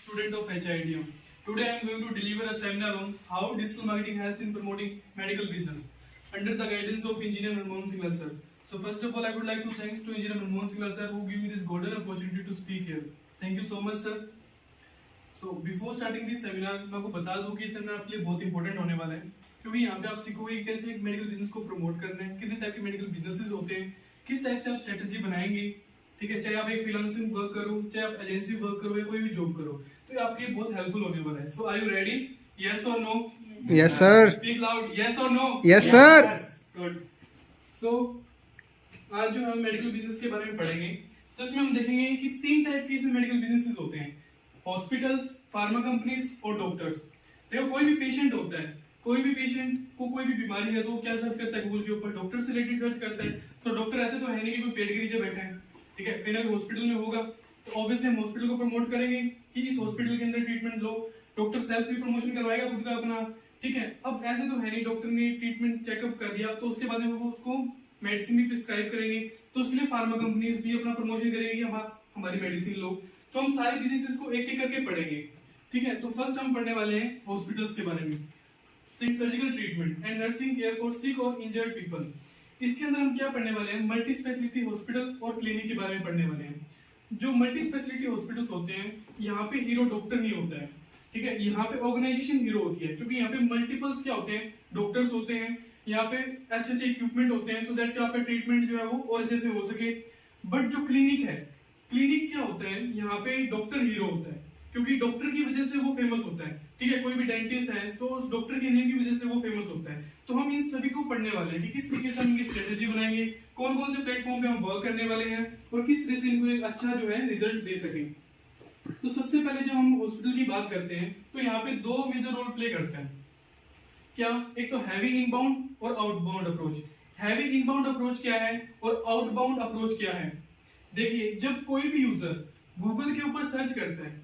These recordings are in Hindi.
student of HIDM. Today I am going to deliver a seminar on how digital marketing helps in promoting medical business under the guidance of Engineer Manmohan Singla sir. So first of all, I would like to thanks to Engineer Manmohan Singla sir who gave me this golden opportunity to speak here. Thank you so much sir. So before starting this seminar, मैं आपको बता दूं कि सेमिनार आपके लिए बहुत इंपॉर्टेंट होने वाला है क्योंकि यहाँ पे आप सीखोगे कैसे एक मेडिकल बिजनेस को प्रमोट करना है, कितने टाइप के मेडिकल बिजनेसेस होते हैं, किस टाइप से आप स्ट्रेटेजी बनाएंगे, ठीक है, चाहे आप एक फ्रीलांसिंग वर्क करो, चाहे आप एजेंसी वर्क करो या कोई भी जॉब करो, तो ये आपके लिए बहुत हेल्पफुल होने वाला है. So are you ready? Yes or no? Yes sir. Speak loud. Yes or no? Yes sir. Good. So आज जो हम मेडिकल बिजनेस के बारे में पढ़ेंगे तो इसमें हम देखेंगे कि तीन टाइप के इसमें मेडिकल बिजनेसेस होते हैं: हॉस्पिटल्स, फार्मा कंपनीज और डॉक्टर्स. देखो, कोई भी पेशेंट होता है, कोई भी पेशेंट को कोई भी बीमारी है तो क्या सर्च करता है गूगल के ऊपर? डॉक्टर से रिलेटेड सर्च करता है. तो डॉक्टर ऐसे तो है नहीं कि कोई पेट के नीचे बैठा है, ठीक है, कहीं ना कहीं हॉस्पिटल में होगा. तो ऑब्वियसली हम हॉस्पिटल को प्रमोट करेंगे कि इस हॉस्पिटल के अंदर ट्रीटमेंट लो. डॉक्टर सेल्फ भी प्रमोशन करवाएगा खुद का अपना, ठीक है. अब ऐसे तो है नहीं, डॉक्टर ने ट्रीटमेंट चेकअप कर दिया तो उसके बाद में वो उसको मेडिसिन भी प्रिस्क्राइब करेंगे, तो उसके लिए फार्मा कंपनीज भी अपना प्रमोशन करेंगे कि हमारी मेडिसिन लो. तो हम सारे बिजनेसेस को एक एक करके पढ़ेंगे, ठीक है. तो फर्स्ट हम पढ़ने वाले हैं हॉस्पिटल्स के बारे में. Surgical treatment and nursing care for sick और इंजर्ड पीपल. इसके अंदर हम क्या पढ़ने वाले हैं? मल्टी स्पेशलिटी हॉस्पिटल और क्लिनिक के बारे में पढ़ने वाले हैं. जो मल्टी स्पेशलिटी हॉस्पिटल्स होते हैं, यहाँ पे हीरो डॉक्टर नहीं होता है, ठीक है. यहाँ पे ऑर्गेनाइजेशन हीरो होती है क्योंकि यहाँ पे मल्टीपल्स क्या होते हैं, डॉक्टर्स होते हैं, यहाँ पे अच्छे अच्छे इक्विपमेंट होते हैं सो दैट कि आपका ट्रीटमेंट जो है वो और अच्छे से हो सके. बट जो क्लिनिक है, क्लिनिक क्या होता है, यहाँ पे डॉक्टर हीरो होता है क्योंकि डॉक्टर की वजह से वो फेमस होता है, ठीक है. कोई भी डेंटिस्ट है तो उस डॉक्टर के नेम की वजह से वो फेमस होता है. तो हम इन सभी को पढ़ने वाले हैं कि किस तरीके से हम इनकी स्ट्रेटेजी बनाएंगे, कौन कौन से प्लेटफॉर्म पे हम वर्क करने वाले हैं और किस तरह से इनको एक अच्छा जो है रिजल्ट दे सके. तो सबसे पहले जब हम हॉस्पिटल की बात करते हैं तो यहाँ पे दो मेजर रोल प्ले करते हैं. क्या? एक तो हैवी इनबाउंड और outbound approach. Heavy inbound approach क्या है और आउटबाउंड अप्रोच क्या है? देखिए, जब कोई भी यूजर गूगल के ऊपर सर्च करता है,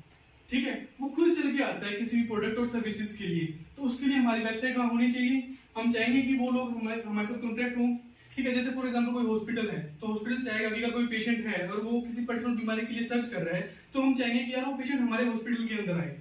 ठीक है, वो खुद चल के आता है किसी भी प्रोडक्ट और सर्विसेज के लिए, तो उसके लिए हमारी वेबसाइट वहां होनी चाहिए. हम चाहेंगे कि वो लोग हमारे साथ कॉन्टेक्ट हों, ठीक है. जैसे फॉर एग्जांपल कोई हॉस्पिटल है तो हॉस्पिटल चाहेगा कि अगर कोई पेशेंट है और वो किसी पर्टिकुलर बीमारी के लिए सर्च कर रहा है तो हम चाहेंगे कि यार वो पेशेंट हमारे हॉस्पिटल के अंदर आए,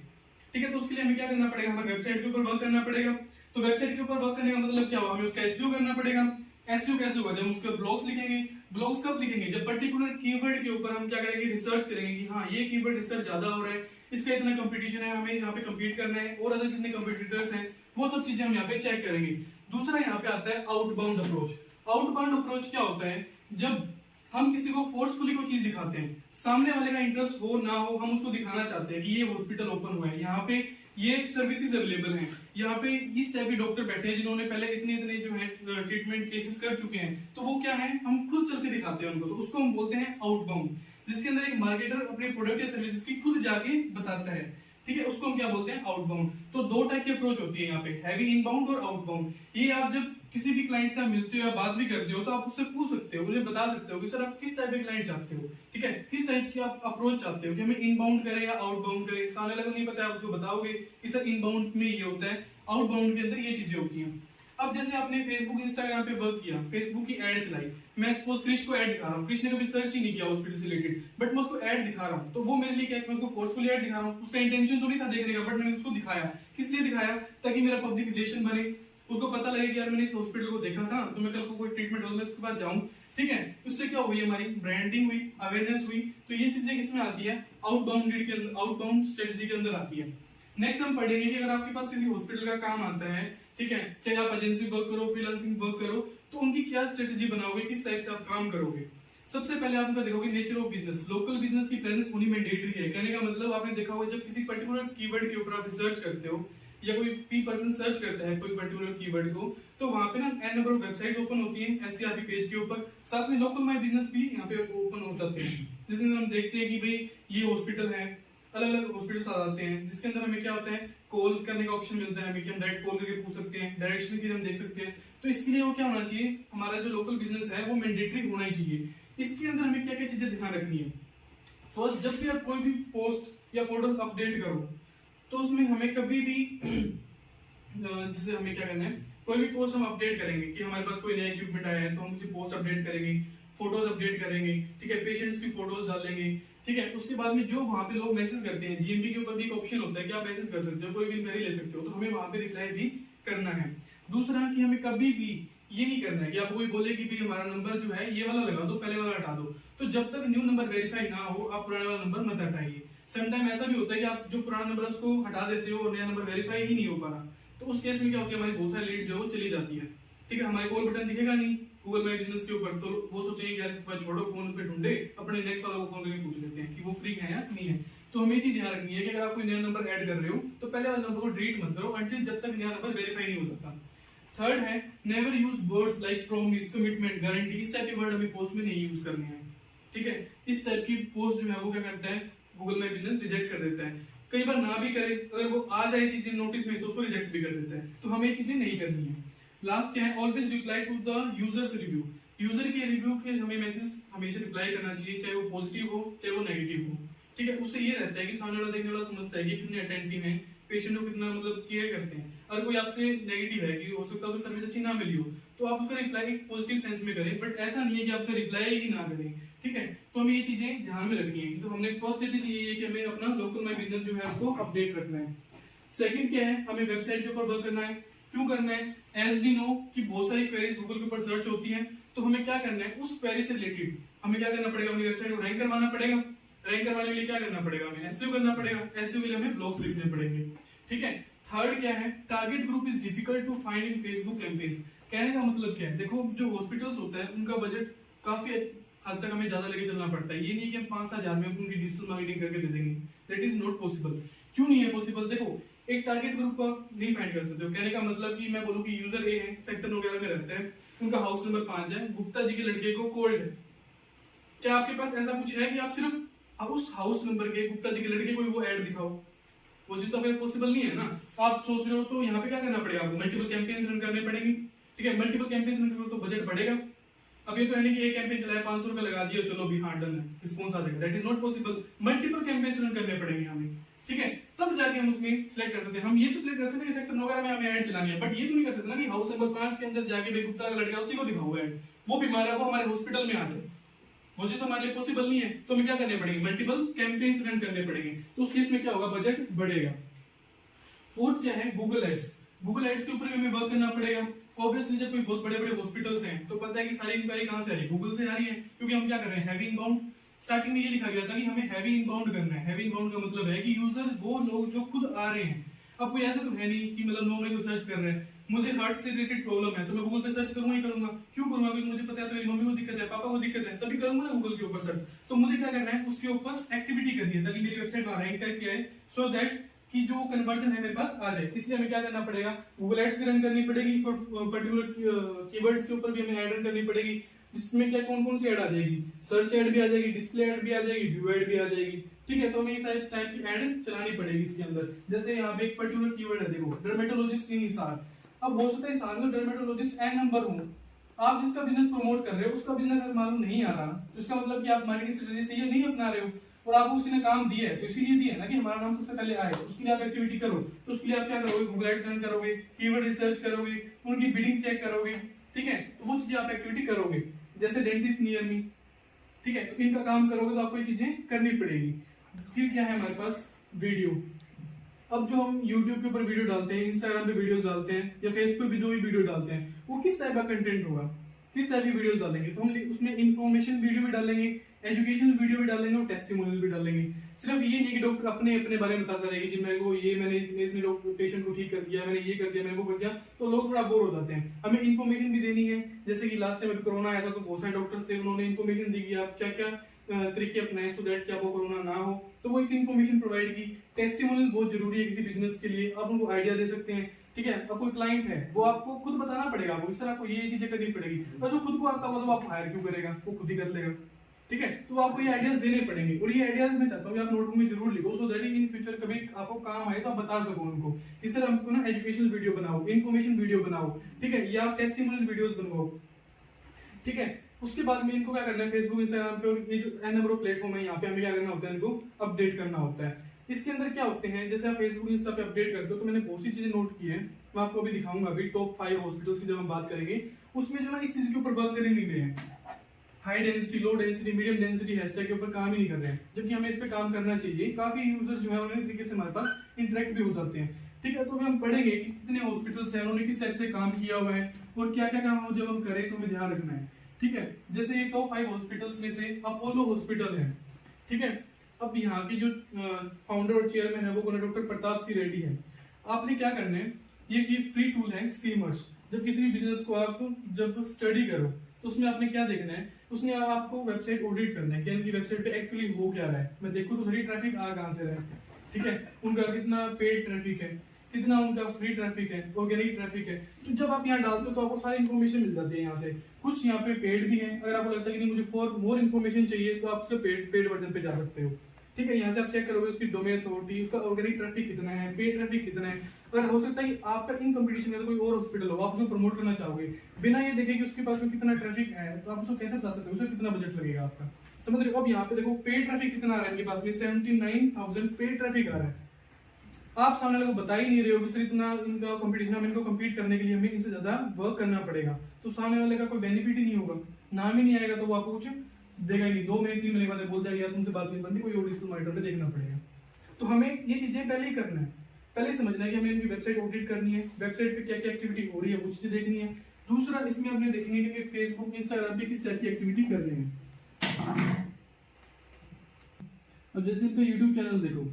ठीक है. तो उसके लिए हमें क्या करना पड़ेगा? हमारे वेबसाइट के ऊपर वर्क करना पड़ेगा. तो वेबसाइट के ऊपर वर्क करने का मतलब क्या हुआ? हमें उसका एसईओ करना पड़ेगा. एसईओ कैसे होगा? जब हम उसके ब्लॉग्स लिखेंगे. ब्लॉग्स कब लिखेंगे? जब पर्टिकुलर कीवर्ड के ऊपर हम क्या करेंगे? रिसर्च करेंगे कि हाँ, ये कीवर्ड रिसर्च ज्यादा हो रहा है, इसका इतना कंपटीशन है, हमें यहाँ पे कम्पीट करना है और अदर कितने कंपटीटर्स हैं, वो सब चीजें हम यहाँ पे चेक करेंगे. दूसरा यहाँ पे आता है आउटबाउंड अप्रोच. आउटबाउंड अप्रोच क्या होता है? जब हम किसी को फोर्सफुली कोई चीज दिखाते हैं, सामने वाले का इंटरेस्ट हो ना हो, हम उसको दिखाना चाहते हैं कि ये हॉस्पिटल ओपन हुआ है, यहाँ पे ये सर्विसेज अवेलेबल हैं, यहाँ पे इस टाइप के डॉक्टर बैठे हैं जिन्होंने पहले इतने इतने जो है ट्रीटमेंट केसेस कर चुके हैं. तो वो क्या है? हम खुद चल के दिखाते हैं उनको, तो उसको हम बोलते हैं आउटबाउंड. जिसके अंदर एक मार्केटर अपने प्रोडक्ट या सर्विसेज की खुद जाके बताता है, ठीक है, उसको हम क्या बोलते हैं? आउटबाउंड. तो दो टाइप की अप्रोच होती है यहाँ पे, हैवी इनबाउंड और आउटबाउंड. ये आप जब किसी भी क्लाइंट से आप मिलते हो या बात भी करते हो तो आप उससे पूछ सकते हो, मुझे बता सकते हो कि सर आप किस टाइप के क्लाइंट चाहते हो, ठीक है, किस टाइप की आप अप्रोच चाहते हो कि हमें इनबाउंड करें या आउटबाउंड करें. सामने वाले को नहीं पता, आप उसको बताओगे कि सर इनबाउंड में ये होता है, आउटबाउंड के अंदर ये चीजें होती हैं. अब जैसे आपने फेसबुक इंस्टाग्राम पे वर्क किया, फेसबुक की एड चलाई, मैं सपोज क्रिश को एड दिखा रहा हूँ, क्रिश ने कभी सर्च ही नहीं किया हॉस्पिटल से रिलेटेड, बट मैं उसको एड दिखा रहा हूँ, तो वो मेरे लिए क्या है? मैं उसको फोर्सफुली एड दिखा रहा हूँ. उसका इंटेंशन तो नहीं था देखने का, बट मैंने उसको दिखाया. किस लिए दिखाया? ताकि मेरा पब्लिक रिलेशन बने, उसको पता लगे कि यार मैंने इस हॉस्पिटल को देखा था तो मैं कल को कोई ट्रीटमेंट हो मैं उसके पास जाऊं, ठीक है. उससे क्या हुई? हमारी ब्रांडिंग हुई, अवेयरनेस हुई. तो ये चीजें किसमें आती है? आउटबाउंड के अंदर, आउटबाउंड स्ट्रेटजी के अंदर आती है. नेक्स्ट हम पढ़ेंगे कि अगर आपके पास किसी हॉस्पिटल का काम आता है, ठीक है, चाहे आप एजेंसी वर्क करो, फ्रीलांसिंग वर्क करो, तो उनकी क्या स्ट्रेटजी बनाओगे, किस टाइप से आप काम करोगे. सबसे पहले आप देखोगे nature of business. Local business की प्रेजेंस होनी मैंडेटरी है. कहने का मतलब आपने देखा होगा जब किसी पर्टिकुलर कीवर्ड के ऊपर आप रिसर्च करते हो या कोई पी पर्सन सर्च करता है कोई पर्टिकुलर कीवर्ड को, तो वहां पे ना n number of websites open होती हैं एससीआरपी पेज के ऊपर. साथ में लोकल माय बिजनेस भी यहाँ पे ओपन हो जाते हैं, जिसमें हम देखते हैं कि भाई ये हॉस्पिटल है, अलग अलग हॉस्पिटल्स आ जाते हैं, जिसके अंदर हमें क्या होता है? कॉल करने का ऑप्शन मिलता है हमें कि हम डायरेक्ट कॉल करके पूछ सकते हैं, डायरेक्शन की हम देख सकते हैं. तो इसके लिए वो क्या होना चाहिए? हमारा जो लोकल बिजनेस है वो मैंडेटरी होना ही चाहिए. इसके अंदर हमें क्या क्या चीजें ध्यान रखनी है? फर्स्ट, जब भी आप कोई भी पोस्ट या फोटोज अपडेट करो तो उसमें हमें कभी भी जैसे हमें क्या करना है, कोई भी पोस्ट हम अपडेट करेंगे कि हमारे पास कोई नया इक्विपमेंट आया है तो हम उसे पोस्ट अपडेट करेंगे, फोटोज अपडेट करेंगे, ठीक है, पेशेंट्स की फोटोज डालेंगे, ठीक है। उसके बाद में जो वहां पे लोग मैसेज करते हैं, जीएमपी के ऊपर भी एक ऑप्शन होता है कि आप मैसेज कर सकते हो, कोई भी इंक्वायरी ले सकते हो, तो हमें वहां पे रिप्लाई भी करना है। दूसरा कि हमें कभी भी ये नहीं करना है कि आपको कोई बोले कि भाई हमारा नंबर जो है ये वाला लगा दो, पहले वाला हटा दो, तो जब तक न्यू नंबर वेरीफाई ना हो आप पुराने वाला नंबर मत हटाइए। समटाइम ऐसा भी होता है कि आप जो पुराना नंबर उसको हटा देते हो और नया नंबर वेरीफाई ही नहीं हो पा रहा, तो उस केस में क्या होता है, हमारी बहुत सारी लीड जो है वो चली जाती है। ठीक है, हमारे कॉल बटन दिखेगा नहीं गूगल माई बिजनेस के ऊपर, तो वो सोचेंगे यार इसके बाद छोड़ो, फोन पे ढूंढे, अपने नेक्स्ट वाला को फोन करके पूछ लेते हैं कि वो फ्री है या नहीं है। तो हमें ये चीज ध्यान रखनी है कि अगर आप कोई नया नंबर ऐड कर रहे हो तो पहले वाले नंबर को डिलीट मत करो अंटिल जब तक नया नंबर वेरीफाई नहीं हो जाता। थर्ड है never use words like promise, commitment, guarantee, इस टाइप के वर्ड हमें पोस्ट में नहीं यूज करने हैं। ठीक है, इस टाइप की पोस्ट जो है वो क्या करता है, गूगल माई बिजनेस रिजेक्ट कर देता है। कई बार ना भी करे, अगर वो आ जाए चीजें नोटिस में तो उसको रिजेक्ट भी कर देता है, तो हमें ये चीजें नहीं करनी है। लास्ट क्या है, always reply to the users review, user के रिव्यू के हमें मैसेज हमेशा रिप्लाई करना चाहिए, चाहे वो पॉजिटिव हो चाहे वो नेगेटिव हो। ठीक है, उससे ये रहता है कि सामने वाला देखने वाला समझता है कि कितने अटेंटिव हैं, पेशेंट को कितना मतलब केयर करते हैं। अगर कोई आपसे नेगेटिव है कि हो सकता है उसको सर्विस अच्छी ना मिली हो, तो आप उसका रिप्लाई पॉजिटिव सेंस में करें, बट ऐसा नहीं है कि आपका रिप्लाई ही ना करें। ठीक है, तो हमें ये चीजें ध्यान में रखनी है। तो हमने फर्स्ट स्ट्रेटेजी ये है कि हमें अपना लोकल माई बिजनेस जो है उसको अपडेट रखना है। सेकंड क्या है, हमें वेबसाइट के ऊपर वर्क करना है। क्यों करना है, एज वी नो कि बहुत सारी क्वेरीज गूगल के ऊपर सर्च होती हैं, तो हमें क्या करना है, उस क्वेरी से रिलेटेड हमें क्या करना पड़ेगा, अपनी वेबसाइट को रैंक करवाना पड़ेगा। रैंक करवाने के लिए क्या करना पड़ेगा, हमें एसईओ करना पड़ेगा, एसईओ के लिए हमें ब्लॉग्स लिखने पड़ेंगे। ठीक है, थर्ड क्या है, target group is difficult to find in Facebook campaigns. कहने का मतलब क्या है, देखो जो हॉस्पिटल्स होता है उनका बजट काफी हद तक हमें ज्यादा लेके चलना पड़ता है। ये नहीं कि हम 5-7 हजार में उनकी डिजिटल मार्केटिंग करके दे देंगे, दैट इज नॉट पॉसिबल। क्यों नहीं है पॉसिबल, देखो एक टारगेट ग्रुप को नहीं फाइंड कर सकते हो। कहने का मतलब कि मैं बोलूं कि यूजर ए है, सेक्टर वगैरह में रहते हैं, उनका हाउस नंबर 5 है, गुप्ता जी के लड़के को कोल्ड है, क्या आपके पास ऐसा कुछ है कि आप सिर्फ उस हाउस नंबर के गुप्ता जी के लड़के को वो ऐड दिखाओ, वो चीज तो फिर पॉसिबल नहीं है ना। आप सोच रहे हो तो यहाँ पे क्या करना पड़ेगा, आपको मल्टीपल कैंपेन्स रन करने पड़ेंगे। ठीक है, मल्टीपल कैंपेन्स रन करो तो बजट बढ़ेगा। अब ये तो है नहीं कि एक कैंपेन चलाया 500 रुपए लगा दिया चलो भी हाँ डन है, रिस्पॉन्स आ जाएगा, that is not possible. Multiple campaigns run करने पड़ेंगे हमें। ठीक है, तब जाके हम उसमें सिलेक्ट कर सकते हैं। हम ये तो सिलेक्ट कर सकते हैं सेक्टर वगैरह में हमें ऐड चलानी है, बट ये तो नहीं कर सकते ना कि हाउस नंबर 5 के अंदर जाके गुप्ता का लड़का उसी को दिखाओ ऐड, वो बीमार है वो हमारे हॉस्पिटल में आ जाए, वो चीज तो हमारे लिए पॉसिबल नहीं है। तो हमें क्या करने पड़ेंगे, मल्टीपल कैंपेन्स रन करने पड़ेंगे, तो उस केस में क्या होगा, बजट बढ़ेगा। फोर्थ क्या है, गूगल एड्स। गूगल एड्स के ऊपर भी हमें वर्क करना पड़ेगा। ऑब्वियसली जब कोई बहुत बड़े बड़े हॉस्पिटल्स हैं तो पता है कि सारी इंक्वायरी कहां से आ रही है, गूगल से आ रही है, क्योंकि हम क्या कर रहे हैं, हैवी इनबाउंड। स्टार्टिंग में ये लिखा गया था कि हमें हैवी इनबाउंड करना है। हैवी इनबाउंड का मतलब है कि यूजर वो लोग जो खुद आ रहे हैं। अब कोई ऐसा तो है नहीं कि मतलब नॉर्मली कोई सर्च कर रहे हैं, मुझे हार्ट से रिलेटेड प्रॉब्लम है तो मैं गूगल पे सर्च करूंगा ही करूंगा। क्यों करूंगा, क्योंकि मुझे पता है तो मेरी मम्मी को दिक्कत है, पापा को दिक्कत है, तभी करूंगा ना गूगल के ऊपर सर्च। तो मुझे क्या करना है, उसके ऊपर एक्टिविटी करनी है ताकि मेरी वेबसाइट वहां रैंक करके आए, सो दैट कि जो कन्वर्जन है मेरे पास आ जाए। इसलिए हमें क्या करना पड़ेगा, गूगल एड्स भी रन करनी पड़ेगी, पर्टिकुलर कीवर्ड्स के ऊपर भी हमें ऐड रन करनी पड़ेगी, जिसमें क्या कौन कौन सी ऐड आ जाएगी, सर्च ऐड भी आ जाएगी, डिस्प्ले ऐड भी आ जाएगी, व्यू ऐड भी आ जाएगी। ठीक है, तो हमें इस टाइप की ऐड चलानी पड़ेगी इसके अंदर। जैसे यहाँ पे एक पर्टिकुलर कीवर्ड है, देखो डर्मेटोलॉजिस्ट इन हिसार। अब हो सकता है हिसार में डर्मेटोलॉजिस्ट एन नंबर हो, आप जिसका बिजनेस प्रमोट कर रहे हो उसका बिजनेस अगर मालूम नहीं आ रहा, तो इसका मतलब कि आप मार्केटिंग स्ट्रेटजी सही नहीं अपना रहे हो, और आपको उसी ने काम दिया है तो इसीलिए दिया है ना कि हमारा नाम सबसे पहले आए, उसके लिए आप एक्टिविटी करो। तो उसके लिए आप क्या करोगे, गूगल एड्स रन करोगे, कीवर्ड रिसर्च करोगे, उनकी बिडिंग चेक करोगे। ठीक है, तो वो चीजें आप एक्टिविटी करोगे, जैसे डेंटिस्ट नियर मी। ठीक है, तो इनका काम करोगे तो आपको ये चीजें करनी पड़ेगी। फिर क्या है हमारे पास, वीडियो। अब जो हम YouTube के ऊपर वीडियो डालते हैं, Instagram पे वीडियोस डालते हैं, या Facebook पे जो भी वीडियो डालते हैं, वो किस टाइप का कंटेंट होगा, किस टाइप की वीडियोस डालेंगे। तो हम उसमें इंफॉर्मेशन वीडियो भी डालेंगे, एजुकेशनल वीडियो भी डालेंगे और टेस्टिमोनियल भी डालेंगे। सिर्फ ये नहीं कि डॉक्टर अपने अपने बारे में बताता रहेगा कि मेरे को ये मैंने इतने पेशेंट को ठीक कर दिया, मैंने ये कर दिया, मैंने वो कर दिया, तो लोग थोड़ा बोर हो जाते हैं। हमें इन्फॉर्मेशन भी देनी है, जैसे कि लास्ट टाइम कोरोना आया था तो बहुत सारे डॉक्टर्स थे, उन्होंने इन्फॉर्मेशन दी कि आप क्या क्या तरीके अपनाएं सो दैट क्या वो कोरोना ना हो, तो वो एक इन्फॉर्मेशन प्रोवाइड की। टेस्टिमोनियल बहुत जरूरी है किसी बिजनेस के लिए, आप उनको आइडिया दे सकते हैं। ठीक है, अब कोई क्लाइंट है वो आपको खुद बताना पड़ेगा, आपको इस तरह आपको ये चीजें करनी पड़ेगी, और जो खुद को आता होगा तो आप हायर क्यों करेगा, वो खुद ही कर लेगा। ठीक है, तो आपको ये आइडियाज देने पड़ेंगे, और ये आइडियाज मैं चाहता हूँ आप नोटबुक में जरूर लिखो, सो दैट इन फ्यूचर कभी आपको काम आए तो आप बता सको उनको। इस तरह आपको ना एजुकेशनल वीडियो बनाओ, इन्फॉर्मेशन वीडियो बनाओ, ठीक है, या टेस्टिमोनियल वीडियोस बनवाओ। ठीक है, उसके बाद में इनको क्या करना है, फेसबुक, इंस्टाग्राम पे और ये जो एन नंबर ऑफ प्लेटफॉर्म है यहाँ पे हमें क्या करना होता है, इनको अपडेट करना होता है। इसके अंदर क्या होते हैं, जैसे आप फेसबुक इंस्टा पे अपडेट करते हो तो मैंने बहुत सी चीजें नोट की है, मैं आपको अभी दिखाऊंगा। अभी टॉप 5 हॉस्पिटल्स की जब हम बात करेंगे उसमें जो ना इस चीज के ऊपर वर्क कर नहीं रहे हैं, high density, low density, medium density hashtag के ऊपर काम ही नहीं कर रहे हैं, जबकि हमें इस पे काम करना चाहिए। काफी यूजर जो है उन्हें तरीके से हमारे पास इंटरेक्ट भी हो जाते हैं। ठीक है, तो हम पढ़ेंगे कि कितने हॉस्पिटल्स हैं, उन्होंने किस टाइप से काम किया हुआ है और क्या क्या काम जब हम करें तो हमें ध्यान रखना है। ठीक है, जैसे ये टॉप 5 हॉस्पिटल्स में से अपोलो हॉस्पिटल है। ठीक है, अब यहाँ की जो फाउंडर और चेयरमैन है वो डॉक्टर प्रताप सिंह रेड्डी है। आपने क्या करना है, ये फ्री टूल है सीमर्स। जब किसी भी बिजनेस को आप जब स्टडी करो तो उसमें आपने क्या देखना है, उसमें आपको वेबसाइट ऑडिट करना है कि इनकी वेबसाइट पे एक्चुअली हो क्या रहा है। मैं देखूं तो सही ट्रैफिक आ कहां से रहा है। ठीक है, उनका कितना पेड ट्रैफिक है, कितना उनका फ्री ट्रैफिक है, ऑर्गेनिक ट्रैफिक है। तो जब आप यहाँ डालते हो तो आपको सारी इन्फॉर्मेशन मिल जाती है यहाँ से। कुछ यहाँ पे पेड भी है, अगर आपको लगता है कि नहीं मुझे फॉर मोर इन्फॉर्मेशन चाहिए तो आप उसके पेड वर्जन पे जा सकते हो। ठीक है, यहाँ से आप चेक करोगे उसकी डोमेन अथॉरिटी, उसका ऑर्गेनिक ट्रैफिक कितना है, पेड ट्रैफिक कितना है। अगर हो सकता है कि आपका इन कंपटीशन में कोई और हॉस्पिटल हो, आप उसको प्रमोट करना चाहोगे, बिना ये देखे कि उसके पास में कितना ट्रैफिक है तो आप उसको कैसे बता सकते हो, उसका कितना बजट लगेगा आपका। समझ रहे हो। अब यहाँ पे देखो पेड ट्रैफिक कितना आ रहा है इनके पास में, 79,000 पेड ट्रैफिक आ रहा है। आप सामने वाले को बता ही नहीं रहे हो कि सर इतना इनका कंपटीशन, हम इनको कम्पीट करने के लिए हमें इनसे ज्यादा वर्क करना पड़ेगा, तो सामने वाले का कोई बेनिफिट ही नहीं होगा, नाम ही नहीं आएगा तो वो आपको कुछ देगा ही नहीं। 2 महीने 3 महीने बाद बोल देगा यार तुमसे बात नहीं बनती, कोई और डिजिटल मॉनिटर पे देखना पड़ेगा। तो हमें ये चीजें पहले ही करना है, पहले ही समझना है कि हमें इनकी वेबसाइट ऑडिट करनी है, वेबसाइट पे क्या क्या एक्टिविटी हो रही है वो चीजें देखनी है। दूसरा इसमें आपने देखनी है कि फेसबुक इंस्टाग्राम पे किस टाइप की एक्टिविटी कर रहे हैं। अब जैसे इनका यूट्यूब चैनल देखो,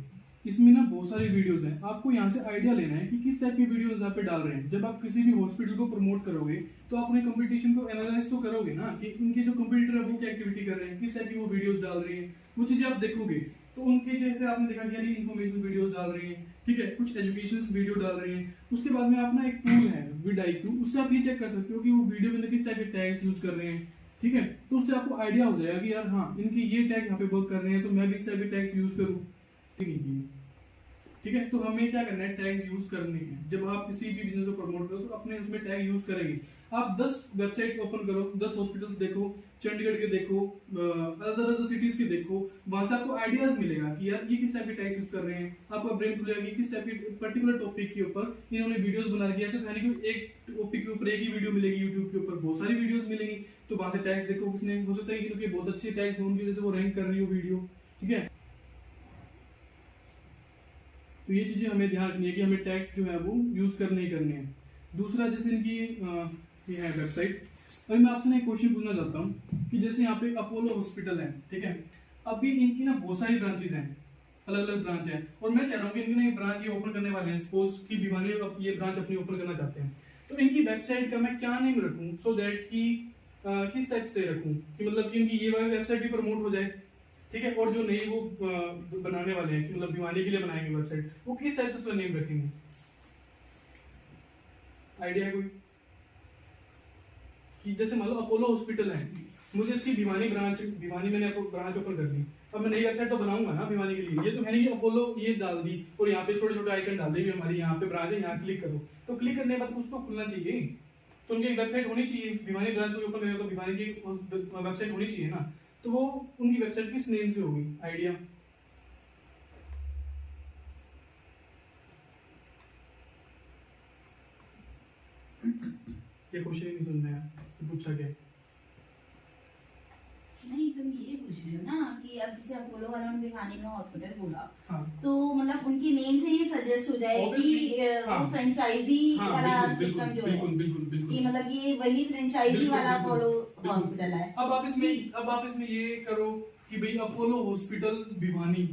इसमें ना बहुत सारी वीडियोस हैं। आपको यहाँ से आइडिया लेना है कि किस टाइप की वीडियोस यहाँ पे डाल रहे हैं। जब आप किसी भी हॉस्पिटल को प्रमोट करोगे तो आप अपने कंपटीशन को एनालाइज तो करोगे ना कि उनके जो कंपटीटर है वो क्या एक्टिविटी कर रहे हैं, किस टाइप की वो वीडियोस डाल रहे हैं, वो चीजें आप देखोगे। तो उनके जैसे आपने देखा कि यार इन्फॉर्मेशन वीडियोस डाल रहे हैं, ठीक है, कुछ एजुकेशन वीडियो डाल रहे हैं। उसके बाद में अपना एक टूल है विडाइक्यू, उससे आप ये चेक कर सकते हो कि वो वीडियो के अंदर किस टाइप के टैग्स यूज कर रहे हैं। ठीक है, तो उससे आपको आइडिया हो जाएगा कि यार हाँ इनकी ये टैग यहाँ पे वर्क कर रहे हैं तो मैं भी इस टाइप के टैग्स यूज करूँ। ठीक है, तो हमें क्या करना है, टैग यूज करने हैं। जब आप किसी भी बिजनेस को प्रमोट करो तो अपने उसमें टैग यूज करेंगे। आप 10 वेबसाइट्स ओपन करो, 10 हॉस्पिटल्स देखो, चंडीगढ़ के देखो, अदर सिटीज के देखो, वहां से आपको आइडियाज मिलेगा कि यार ये किस टाइप के टैग्स यूज कर रहे हैं। आपका ब्रेन खुलेगा कि किस टाइप के पर्टिकुलर टॉपिक के ऊपर इन्होंने वीडियोस बना रखी है। ऐसा नहीं कि एक टॉपिक के ऊपर एक ही वीडियो मिलेगी, यूट्यूब के ऊपर बहुत सारी वीडियोस मिलेंगी, तो वहां से टैग्स देखो किसने। हो सकता है कि बहुत अच्छे टैग्स हों उनकी वजह से वो रैंक कर रही हो वीडियो। ठीक है, तो ये चीजें हमें ध्यान रखनी है कि हमें टैग्स जो है वो यूज करने ही करने हैं। दूसरा जैसे इनकी ये है वेबसाइट। अभी मैं आपसे एक क्वेश्चन पूछना चाहता हूँ कि जैसे यहाँ पे अपोलो हॉस्पिटल है, ठीक है, अभी इनकी ना बहुत सारी ब्रांचेज हैं, अलग अलग ब्रांच है, और मैं चाह रहा हूँ कि इनकी ना ये ब्रांच ये ओपन करने वाले हैं। सपोज की भिवानी ये ब्रांच अपनी ओपन करना चाहते हैं, तो इनकी वेबसाइट का मैं क्या नेम रखूँ सो दैट कि किस टाइप से रखूँ कि मतलब कि इनकी ये वाली वेबसाइट भी प्रमोट हो जाए। ठीक है, और जो नई वो बनाने वाले हैं कि मतलब भिवानी के लिए बनाएंगे वेबसाइट, वो किस टाइप से उसका नेम रखेंगे, आइडिया है कोई? कि जैसे मान लो अपोलो हॉस्पिटल है, मुझे इसकी भिवानी मैंने ब्रांच ओपन कर दी, अब मैं नई वेबसाइट तो बनाऊंगा ना भिवानी के लिए। ये तो है नहीं कि अपोलो ये डाल दी और यहाँ पे छोटे छोटे आइकन डाल दी हमारी यहाँ पे ब्रांच है, यहाँ क्लिक करो, तो क्लिक करने के बाद कुछ तो खुलना चाहिए, तो उनकी एक वेबसाइट होनी चाहिए। भिवानी ब्रांच को ओपन करेगा तो भिवानी की वेबसाइट होनी चाहिए ना, तो वो उनकी वेबसाइट किस नेम से होगी, आइडिया? ये क्वेश्चन ही नहीं सुन रहे हैं, पूछा क्या? नहीं, तुम ये पूछ रहे हो ना कि अब जैसे अपोलो वालों ने भिवानी में हॉस्पिटल खोला, हाँ, तो मतलब उनकी नेम से ये सजेस्ट हो जाए कि हाँ, वो फ्रेंचाइजी वाला सिस्टम जो है कि मतलब ये वही फ्रेंचाइजी वाला अपोलो हॉस्पिटल है। अब आप इसमें ये करो कि भाई अपोलो हॉस्पिटल भिवानी,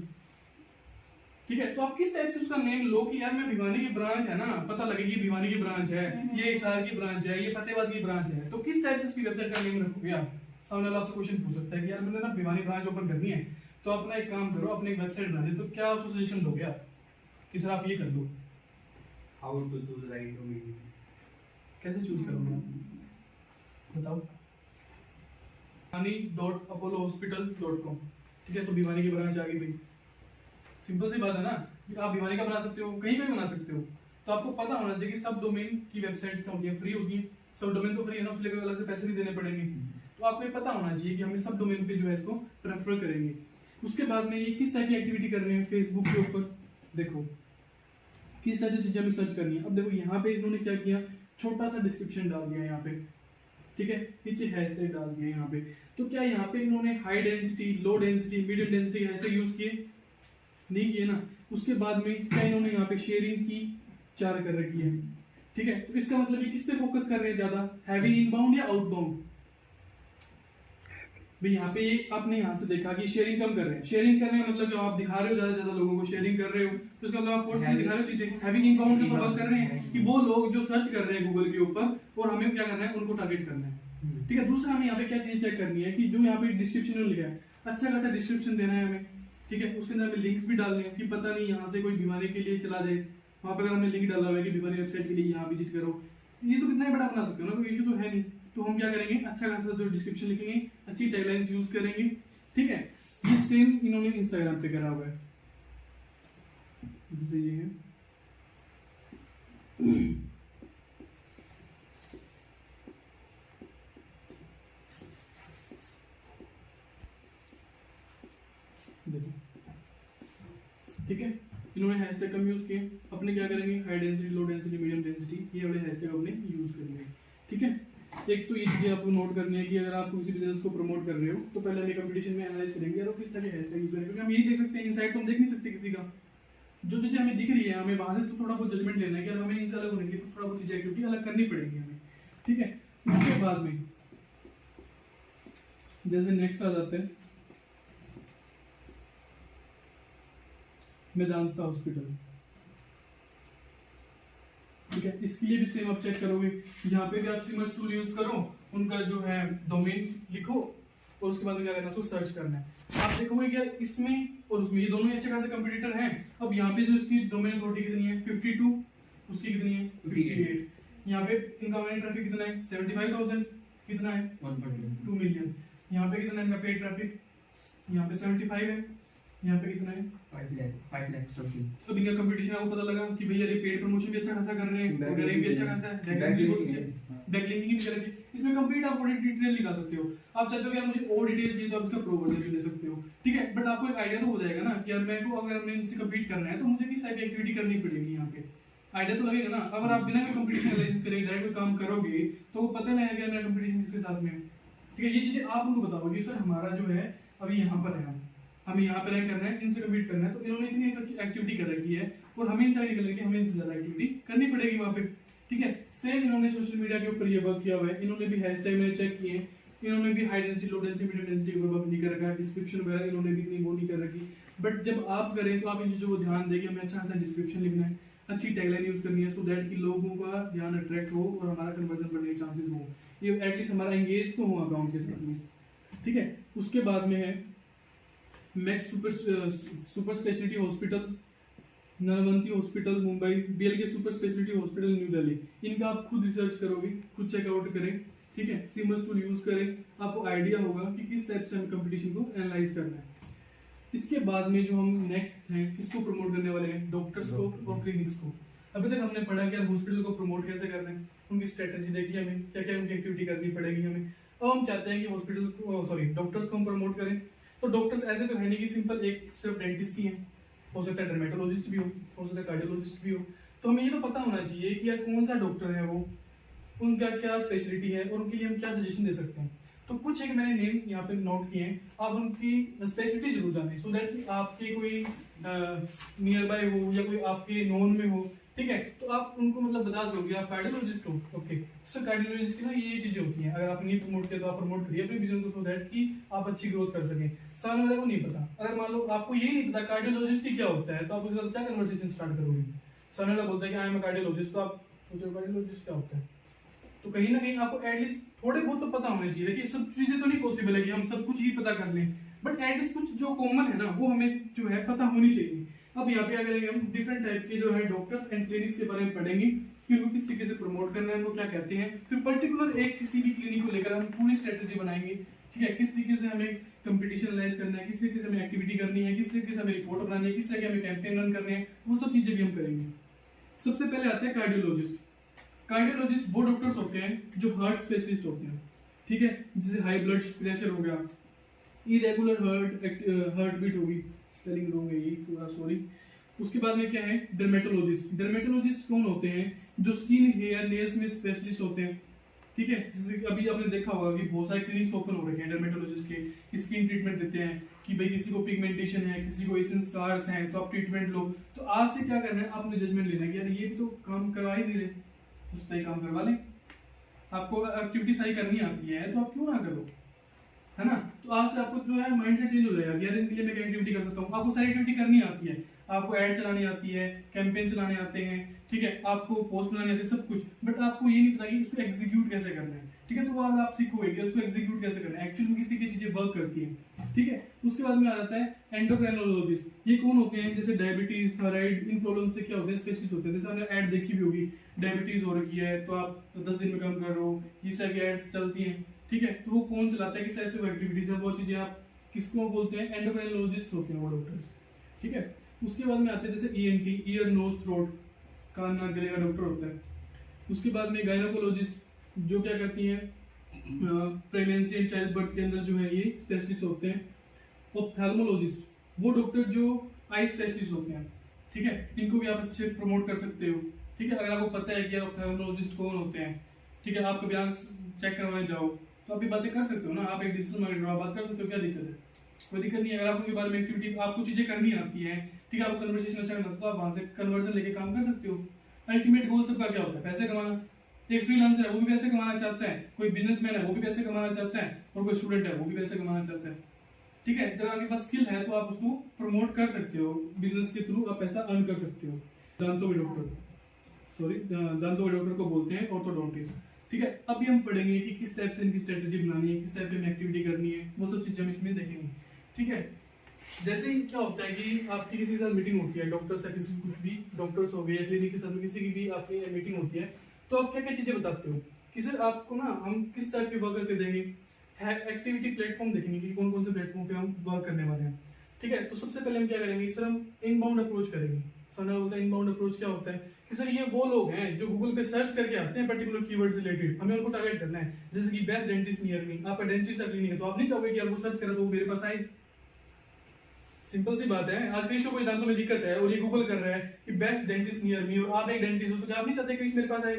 ठीक है, तो आप किस टाइप से उसका नेम लो कि यार मैं भिवानी की ब्रांच है ना, पता लगे कि भिवानी की ब्रांच है, ये हिसार की ब्रांच है, ये फतेहाबाद की ब्रांच है, तो किस टाइप से उसकी वेबसाइट का नेम रखोगे आप? सामने वाला आपसे क्वेश्चन पूछ सकता है कि यार मैंने ना भिवानी ब्रांच ओपन करनी है, तो अपना एक काम करो, अपनी एक वेबसाइट बना दे, तो क्या उसको सजेशन दोगे आप कि सर आप ये कर लो? How to choose right domain, कैसे चूज करोगे आप, बताओ? भिवानी.apollohospital.com, ठीक है, तो भिवानी की ब्रांच आ गई भाई। सिंपल सी बात है ना, आप भिवानी का बना सकते हो, कहीं का भी बना सकते हो, तो आपको पता होना चाहिए कि सब डोमेन की वेबसाइट्स क्या होती है, फ्री होती है। सब डोमेन तो फ्री है ना, उसके लिए अलग से पैसे नहीं देने पड़ेंगे, तो आपको ये पता होना चाहिए कि हमें सब डोमेन पे जो है इसको प्रेफर करेंगे। उसके बाद में ये किस टाइप की एक्टिविटी कर रहे हैं फेसबुक के ऊपर, देखो किस टाइप की चीजें हमें सर्च करनी है। अब देखो यहाँ पे इन्होंने क्या किया, छोटा सा डिस्क्रिप्शन डाल दिया यहाँ पे, ठीक है, नीचे हैशटैग डाल दिया यहाँ पे। तो क्या यहाँ पे इन्होंने high density, low density, medium density hashtag use किए? नहीं किए ना। उसके बाद में क्या इन्होंने यहाँ पे शेयरिंग की 4 कर रखी है, ठीक है। तो इसका मतलब ये किस पे फोकस कर रहे हैं ज्यादा, हैवी इनबाउंड या आउटबाउंड? भाई यहाँ पे आपने यहाँ से देखा कि शेयरिंग कम कर रहे हैं। शेयरिंग कर रहे हैं मतलब आप दिखा रहे हो ज्यादा ज्यादा लोगों को शेयरिंग कर रहे हो, तो इसका मतलब आप फोर्सफुली दिखा रहे हो चीजें। हैवी इनबाउंड के ऊपर बात कर रहे हैं कि वो लोग जो सर्च कर रहे हैं गूगल के ऊपर और हमें क्या करना है, उनको टारगेट करना है, ठीक है। दूसरा हमें यहाँ पे क्या चीज चेक करनी है कि जो यहाँ पे डिस्क्रिप्शन में लिखा है, अच्छा खासा डिस्क्रिप्शन देना है हमें, ठीक है। उसके अंदर हमें लिंक्स भी डालने हैं कि पता नहीं यहाँ से कोई बीमारी के लिए चला जाए, वहां पर हमने लिंक डाला हुआ है कि बीमारी वेबसाइट के लिए यहाँ विजिट करो, ये तो कितना ही बड़ा बना सकते हो ना, कोई इशू तो है नहीं। तो हम क्या करेंगे, अच्छा खासा जो डिस्क्रिप्शन लिखेंगे, अच्छी टैगलाइंस यूज करेंगे, ठीक है। ये सेम इन्होंने इंस्टाग्राम पे करा हुआ है, जैसे ये है। देखो, ठीक है, इन्होंने हैशटैग कम यूज किए। अपने क्या करेंगे, high density, low density, medium density, ये वाले हैशटैग अपने यूज करेंगे, ठीक है। एक तो ये चीजें आपको नोट करनी है कि अगर आप किसी बिजनेस को प्रमोट कर रहे हो तो पहले हमें कंपटीशन में एनालाइज करेंगे यार किस तरह के हैशटैग यूज करेंगे, क्योंकि हम यही देख सकते हैं, इनसाइड तो हम देख नहीं सकते किसी का। जो चीजें हमें दिख रही है हमें वहां से तो थोड़ा बहुत जजमेंट लेना है कि हमें इनसे अलग होने के लिए थोड़ा बहुत चीजें एक्टिविटी अलग करनी पड़ेगी हमें, ठीक है। उसके बाद में जैसे नेक्स्ट आ जाते हैं मेदांता हॉस्पिटल, ठीक है। इसके लिए भी सेम आप चेक करोगे, यहाँ पे भी आप सिमर्स टूल यूज करो, उनका जो है डोमेन लिखो और उसके बाद में क्या करना है, उसको सर्च करना है। आप देखोगे क्या इसमें और उसमें ये दोनों ही अच्छे खासे कंपटीटर हैं। अब यहाँ पे जो इसकी डोमेन अथॉरिटी कितनी है 52, उसकी कितनी है 58। यहाँ पे इनका ऑनलाइन ट्रैफिक कितना है 75,000, कितना है 1.2 मिलियन। यहाँ पे कितना है इनका पेड ट्रैफिक, यहाँ पे 75 है, यहाँ पे कितना है 5 लाख समथिंग। तो इनका कंपटीशन आपको पता लगा कि भैया ये पेड प्रमोशन भी अच्छा खासा कर रहे हैं, बैकलिंक भी अच्छा खासा है, बैकलिंकिंग भी करेंगे। इसमें कंप्लीट आप ऑडिट डिटेल निकाल सकते हो। आप चाहते हो कि मुझे और डिटेल चाहिए तो आप इसका प्रो वर्जन भी ले सकते हो, ठीक है। बट आपको एक आइडिया तो हो जाएगा ना कि यार मेरे को अगर हमने इनसे कम्पीट करना है तो मुझे किस टाइप की एक्टिविटी करनी पड़ेगी, यहाँ पे आइडिया तो लगेगा ना। अगर आप बिना कंपटीशन एनालिसिस करे डायरेक्ट काम करोगे तो वो पता नहीं है कि मेरा कंपटीशन किसके साथ में है, ठीक है। ये चीजें आप उनको बताओगे सर हमारा जो है अभी यहाँ पर है, हमें यहाँ पे रैंक करना है, इनसे कम्पीट करना है, तो इन्होंने इतनी एक्टिविटी कर रखी है और हमें इनसे निकलने की हमें इनसे ज्यादा एक्टिविटी करनी पड़ेगी वहाँ पे, ठीक है। सेम इन्होंने सोशल मीडिया के ऊपर ये वर्क किया हुआ है, इन्होंने भी हैशटैग में चेक किए, इन्होंने भी high density, low density, medium density के ऊपर वर्क नहीं कर रखा है, डिस्क्रिप्शन वगैरह इन्होंने भी इतनी वो नहीं कर रखी। बट जब आप करें तो आप इन चीजों को ध्यान दें कि हमें अच्छा खासा डिस्क्रिप्शन लिखना है, अच्छी टैगलाइन यूज करनी है, सो दैट कि लोगों का ध्यान अट्रैक्ट हो और हमारा कन्वर्जन बढ़ने के चांसेस हो, ये एटलीस्ट हमारा एंगेज तो हो अकाउंट के साथ में, ठीक है। उसके बाद में है Max super speciality hospital, Nanavati hospital Mumbai, BLK super speciality hospital New Delhi. इनका आप खुद रिसर्च करोगे, खुद चेकआउट करें, ठीक है। सिमर्स टूल यूज करें, आपको आइडिया होगा कि किस टाइप से हमें कंपटीशन को एनालाइज करना है। इसके बाद में जो हम नेक्स्ट हैं किसको प्रमोट करने वाले हैं, डॉक्टर्स को और क्लिनिक्स को। अभी तक हमने पढ़ा कि हॉस्पिटल को प्रमोट कैसे करना है, उनकी स्ट्रेटेजी देखी हमें, क्या क्या उनकी एक्टिविटी करनी पड़ेगी हमें। अब हम चाहते हैं कि हॉस्पिटल डॉक्टर्स को हम प्रमोट करें। तो डॉक्टर्स ऐसे तो है नहीं कि सिंपल एक सिर्फ डेंटिस्ट ही है, हो सकता है डर्मेटोलॉजिस्ट भी हो सकता है कार्डियोलॉजिस्ट भी हो। तो हमें ये तो पता होना चाहिए कि यार कौन सा डॉक्टर है वो, उनका क्या स्पेशलिटी है और उनके लिए हम क्या सजेशन दे सकते हैं। तो कुछ एक मैंने नेम यहाँ पे नोट किए हैं, आप उनकी स्पेशलिटी जरूर जानें, सो दैट कि आपके कोई नियर बाय हो या कोई आपके नोन में हो, ठीक है। तो आप उनको मतलब बता सकोगे आप कार्डियोलॉजिस्ट हो, ओके सर कार्डियोलॉजिस्ट की ना ये चीजें होती हैं, अगर आप नहीं प्रमोट किया तो आप प्रमोट करिए अपने बिजनेस को, सो दैट कि आप अच्छी ग्रोथ कर सकें। सामने वाले को नहीं पता, अगर मान लो आपको यही नहीं पता कार्डियोलॉजिस्ट ही क्या होता है, तो आप उसके साथ क्या कन्वर्सेशन स्टार्ट करोगे। सामने वाला बोलता है कि आई एम कार्डियोलॉजिस्ट, तो आप सोचो कार्डियोलॉजिस्ट क्या होता है। तो कहीं ना कहीं आपको एटलीस्ट थोड़े बहुत तो पता होने चाहिए। देखिए सब चीजें तो नहीं पॉसिबल है कि हम सब कुछ ही पता कर लें, बट एटलीस्ट कुछ जो कॉमन है ना वो हमें जो है पता होनी चाहिए। अब यहाँ पे क्या करेंगे हम डिफरेंट टाइप के जो है डॉक्टर्स एंड क्लिनिक्स के बारे में पढ़ेंगे कि उनको किस तरीके से प्रमोट करना है, वो क्या कहते हैं। फिर पर्टिकुलर एक किसी भी क्लिनिक को लेकर हम पूरी स्ट्रेटेजी बनाएंगे, ठीक है। किस तरीके से हमें कंपटीशन एनालाइज करना है, किस तरीके से हमें एक्टिविटी करनी है, किस तरीके से हमें रिपोर्ट बनानी है, किस तरह के हमें कैंपेन रन करने हैं, वो सब चीजें भी हम करेंगे। सबसे पहले आते हैं कार्डियोलॉजिस्ट। कार्डियोलॉजिस्ट वो डॉक्टर्स होते हैं जो हार्ट स्पेशलिस्ट होते हैं, ठीक है। जैसे हाई ब्लड प्रेशर हो गया, इरेगुलर हार्ट बीट होगी, स्पेलिंग रॉन्ग है ये पूरा, सॉरी। उसके बाद में क्या है डर्मेटोलॉजिस्ट। डर्मेटोलॉजिस्ट कौन होते हैं, जो स्किन हेयर नेल्स में स्पेशलिस्ट होते हैं, ठीक है। जैसे कि अभी आपने देखा होगा कि बहुत सारे क्लिनिक्स ओपन हो रखे हैं डर्मेटोलॉजिस्ट के, स्किन ट्रीटमेंट देते हैं कि भाई किसी को पिगमेंटेशन है, किसी को एशियन स्कार्स हैं, तो आप ट्रीटमेंट लो। तो आज से क्या करना है, आपने जजमेंट लेना है कि यार ये भी तो काम करवा ही नहीं रहे, उस पर काम करवा लें। आपको एक्टिविटी सही करनी आती है तो आप क्यों ना करो, है ना। तो आज से आपको जो है माइंडसेट चेंज हो जाएगा कि यार इनके लिए मैं क्या एक्टिविटी कर सकता हूँ। आपको सारी एक्टिविटी करनी आती है, आपको ऐड चलानी आती है, कैंपेन चलाने आते हैं, ठीक है, आपको पोस्ट बनानी आती है, सब कुछ, बट आपको ये नहीं पता कि उसको एग्जीक्यूट कैसे करना है, ठीक है। तो आज आप सीखोगे कि उसको एग्जीक्यूट कैसे करना है, एक्चुअली में किसी की चीजें वर्क करती है, ठीक है। उसके बाद में आ जाता है एंडोक्राइनोलॉजिस्ट। ये कौन होते हैं, जैसे डायबिटीज, थायराइड, इन प्रॉब्लम से क्या होते हैं, स्पेशलिस्ट होते हैं। जैसे आपने ऐड देखी भी होगी, डायबिटीज हो रखी है तो आप 10 दिन में कम कर रहे हो, ये सारी एड्स चलती हैं, ठीक है। तो वो कौन चलाता है, किस ऐसे एक्टिविटीज है, वो चीजें आप किसको बोलते हैं, एंडोक्राइनोलॉजिस्ट होते हैं वो डॉक्टर्स, ठीक है। उसके बाद में आते हैं जैसे ENT, ईयर नोज थ्रोट, कान नाक गले का डॉक्टर होता है। उसके बाद में गायनोकोलॉजिस्ट जो क्या करती हैं, प्रेगनेंसी एंड चाइल्ड बर्थ के अंदर जो है ये स्पेशलिस्ट होते हैं। ऑप्थेल्मोलॉजिस्ट वो डॉक्टर जो आई स्पेशलिस्ट होते हैं, ठीक है। इनको भी आप अच्छे प्रमोट कर सकते हो, ठीक है। अगर आपको पता है कि ऑप्थेल्मोलॉजिस्ट कौन होते हैं, ठीक है, आप कभी आंख चेक करवाने जाओ तो आप ये बातें कर सकते हो ना, आप एक डिजिटल मार्केटर आप बात कर सकते हो, क्या दिक्कत है, कोई दिक्कत नहीं है। अगर आपको के बारे में एक्टिविटी, आपको चीजें करनी आती है, ठीक है, आपको कन्वर्सेशन अच्छा करना, तो आप वहां से कन्वर्जन लेके काम कर सकते हो। अल्टीमेट गोल सबका क्या होता है, पैसे कमाना। एक फ्रीलांसर है वो भी पैसे कमाना चाहता है, कोई बिजनेसमैन है वो भी पैसे कमाना चाहता है, और कोई स्टूडेंट है वो भी पैसे कमाना चाहता है, ठीक है। जब आपके पास स्किल है तो आप उसको प्रमोट कर सकते हो, बिजनेस के थ्रू आप पैसा अर्न कर सकते हो। दांतों के डॉक्टर, दांतों के डॉक्टर को बोलते हैं ऑर्थोडोंटिस्ट, ठीक है। अभी हम पढ़ेंगे कि किस टाइप से इनकी स्ट्रेटेजी बनानी है, किस टाइप की एक्टिविटी करनी है, वो सब चीजें हम इसमें देखेंगे, ठीक है। जैसे ही क्या होता है कि आपकी किसी के साथ मीटिंग होती है, डॉक्टर से किसी कुछ भी डॉक्टर्स हो गए, क्लिनिक के साथ किसी की भी आपकी मीटिंग होती है, तो आप क्या क्या चीजें बताते हो कि सर आपको ना हम किस टाइप के वर्क करके देंगे। एक्टिविटी प्लेटफॉर्म देखेंगे कि कौन कौन से प्लेटफॉर्म पे हम वर्क करने वाले हैं, ठीक है। तो सबसे पहले हम क्या करेंगे सर, हम इनबाउंड अप्रोच करेंगे। सर बोलता है इनबाउंड अप्रोच क्या होता है कि सर ये वो लोग हैं जो गूगल पे सर्च करके आते हैं पर्टिकुलर कीवर्ड से रिलेटेड, हमें उनको टारगेट करना है। जैसे कि बेस्ट डेंटिस्ट नियर मी, आपका डेंटिस्ट का क्लिनिक है तो आप नहीं चाहोगे कि आप वो सर्च करें तो वो मेरे पास आए। सिंपल सी बात है, आज कृष्ण को दांतों में दिक्कत है और ये गूगल कर रहा है कि बेस्ट डेंटिस्ट नियर मी, और आप एक डेंटिस्ट हो तो क्या आप नहीं चाहते कृष्ण मेरे पास आए,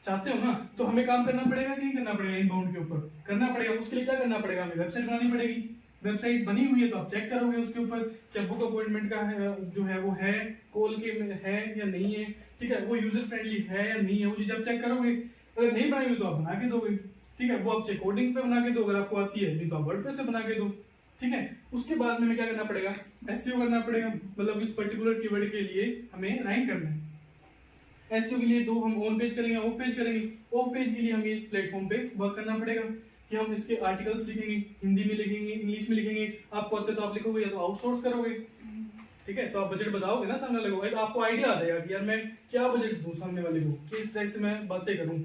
चाहते हो ना। तो हमें काम करना पड़ेगा कि नहीं करना पड़ेगा, इनबाउंड के ऊपर करना पड़ेगा। उसके लिए क्या करना पड़ेगा, हमें वेबसाइट बनानी पड़ेगी। वेबसाइट बनी हुई है तो आप चेक करोगे उसके ऊपर क्या बुक अपॉइंटमेंट का है जो है वो है, कॉल के में है या नहीं है, ठीक है, वो यूजर फ्रेंडली है या नहीं है, वो चीज आप चेक करोगे। अगर नहीं बनाई हुई तो आप बना के दोगे, ठीक है, वो आप चेक कोडिंग पे बना के दो, अगर आपको आती है नहीं तो आप वर्डप्रेस से बना के दो, ठीक है। उसके बाद में हमें क्या करना पड़ेगा, एसईओ करना पड़ेगा, मतलब इस पर्टिकुलर कीवर्ड के लिए हमें रैंक करना है। एसईओ के लिए दो हम ऑन पेज करेंगे, ऑफ पेज करेंगे। ऑफ पेज के लिए हमें इस प्लेटफॉर्म पे वर्क करना पड़ेगा कि हम इसके आर्टिकल्स लिखेंगे, हिंदी में लिखेंगे, इंग्लिश में लिखेंगे। आपको आते तो आप लिखोगे या तो आउटसोर्स करोगे, ठीक है। तो आप बजट बताओगे ना सामने वाले को, आपको आइडिया आ जाएगा कि यार मैं क्या बजट दूं सामने वाले को, कि इस तरह से मैं बातें करूं,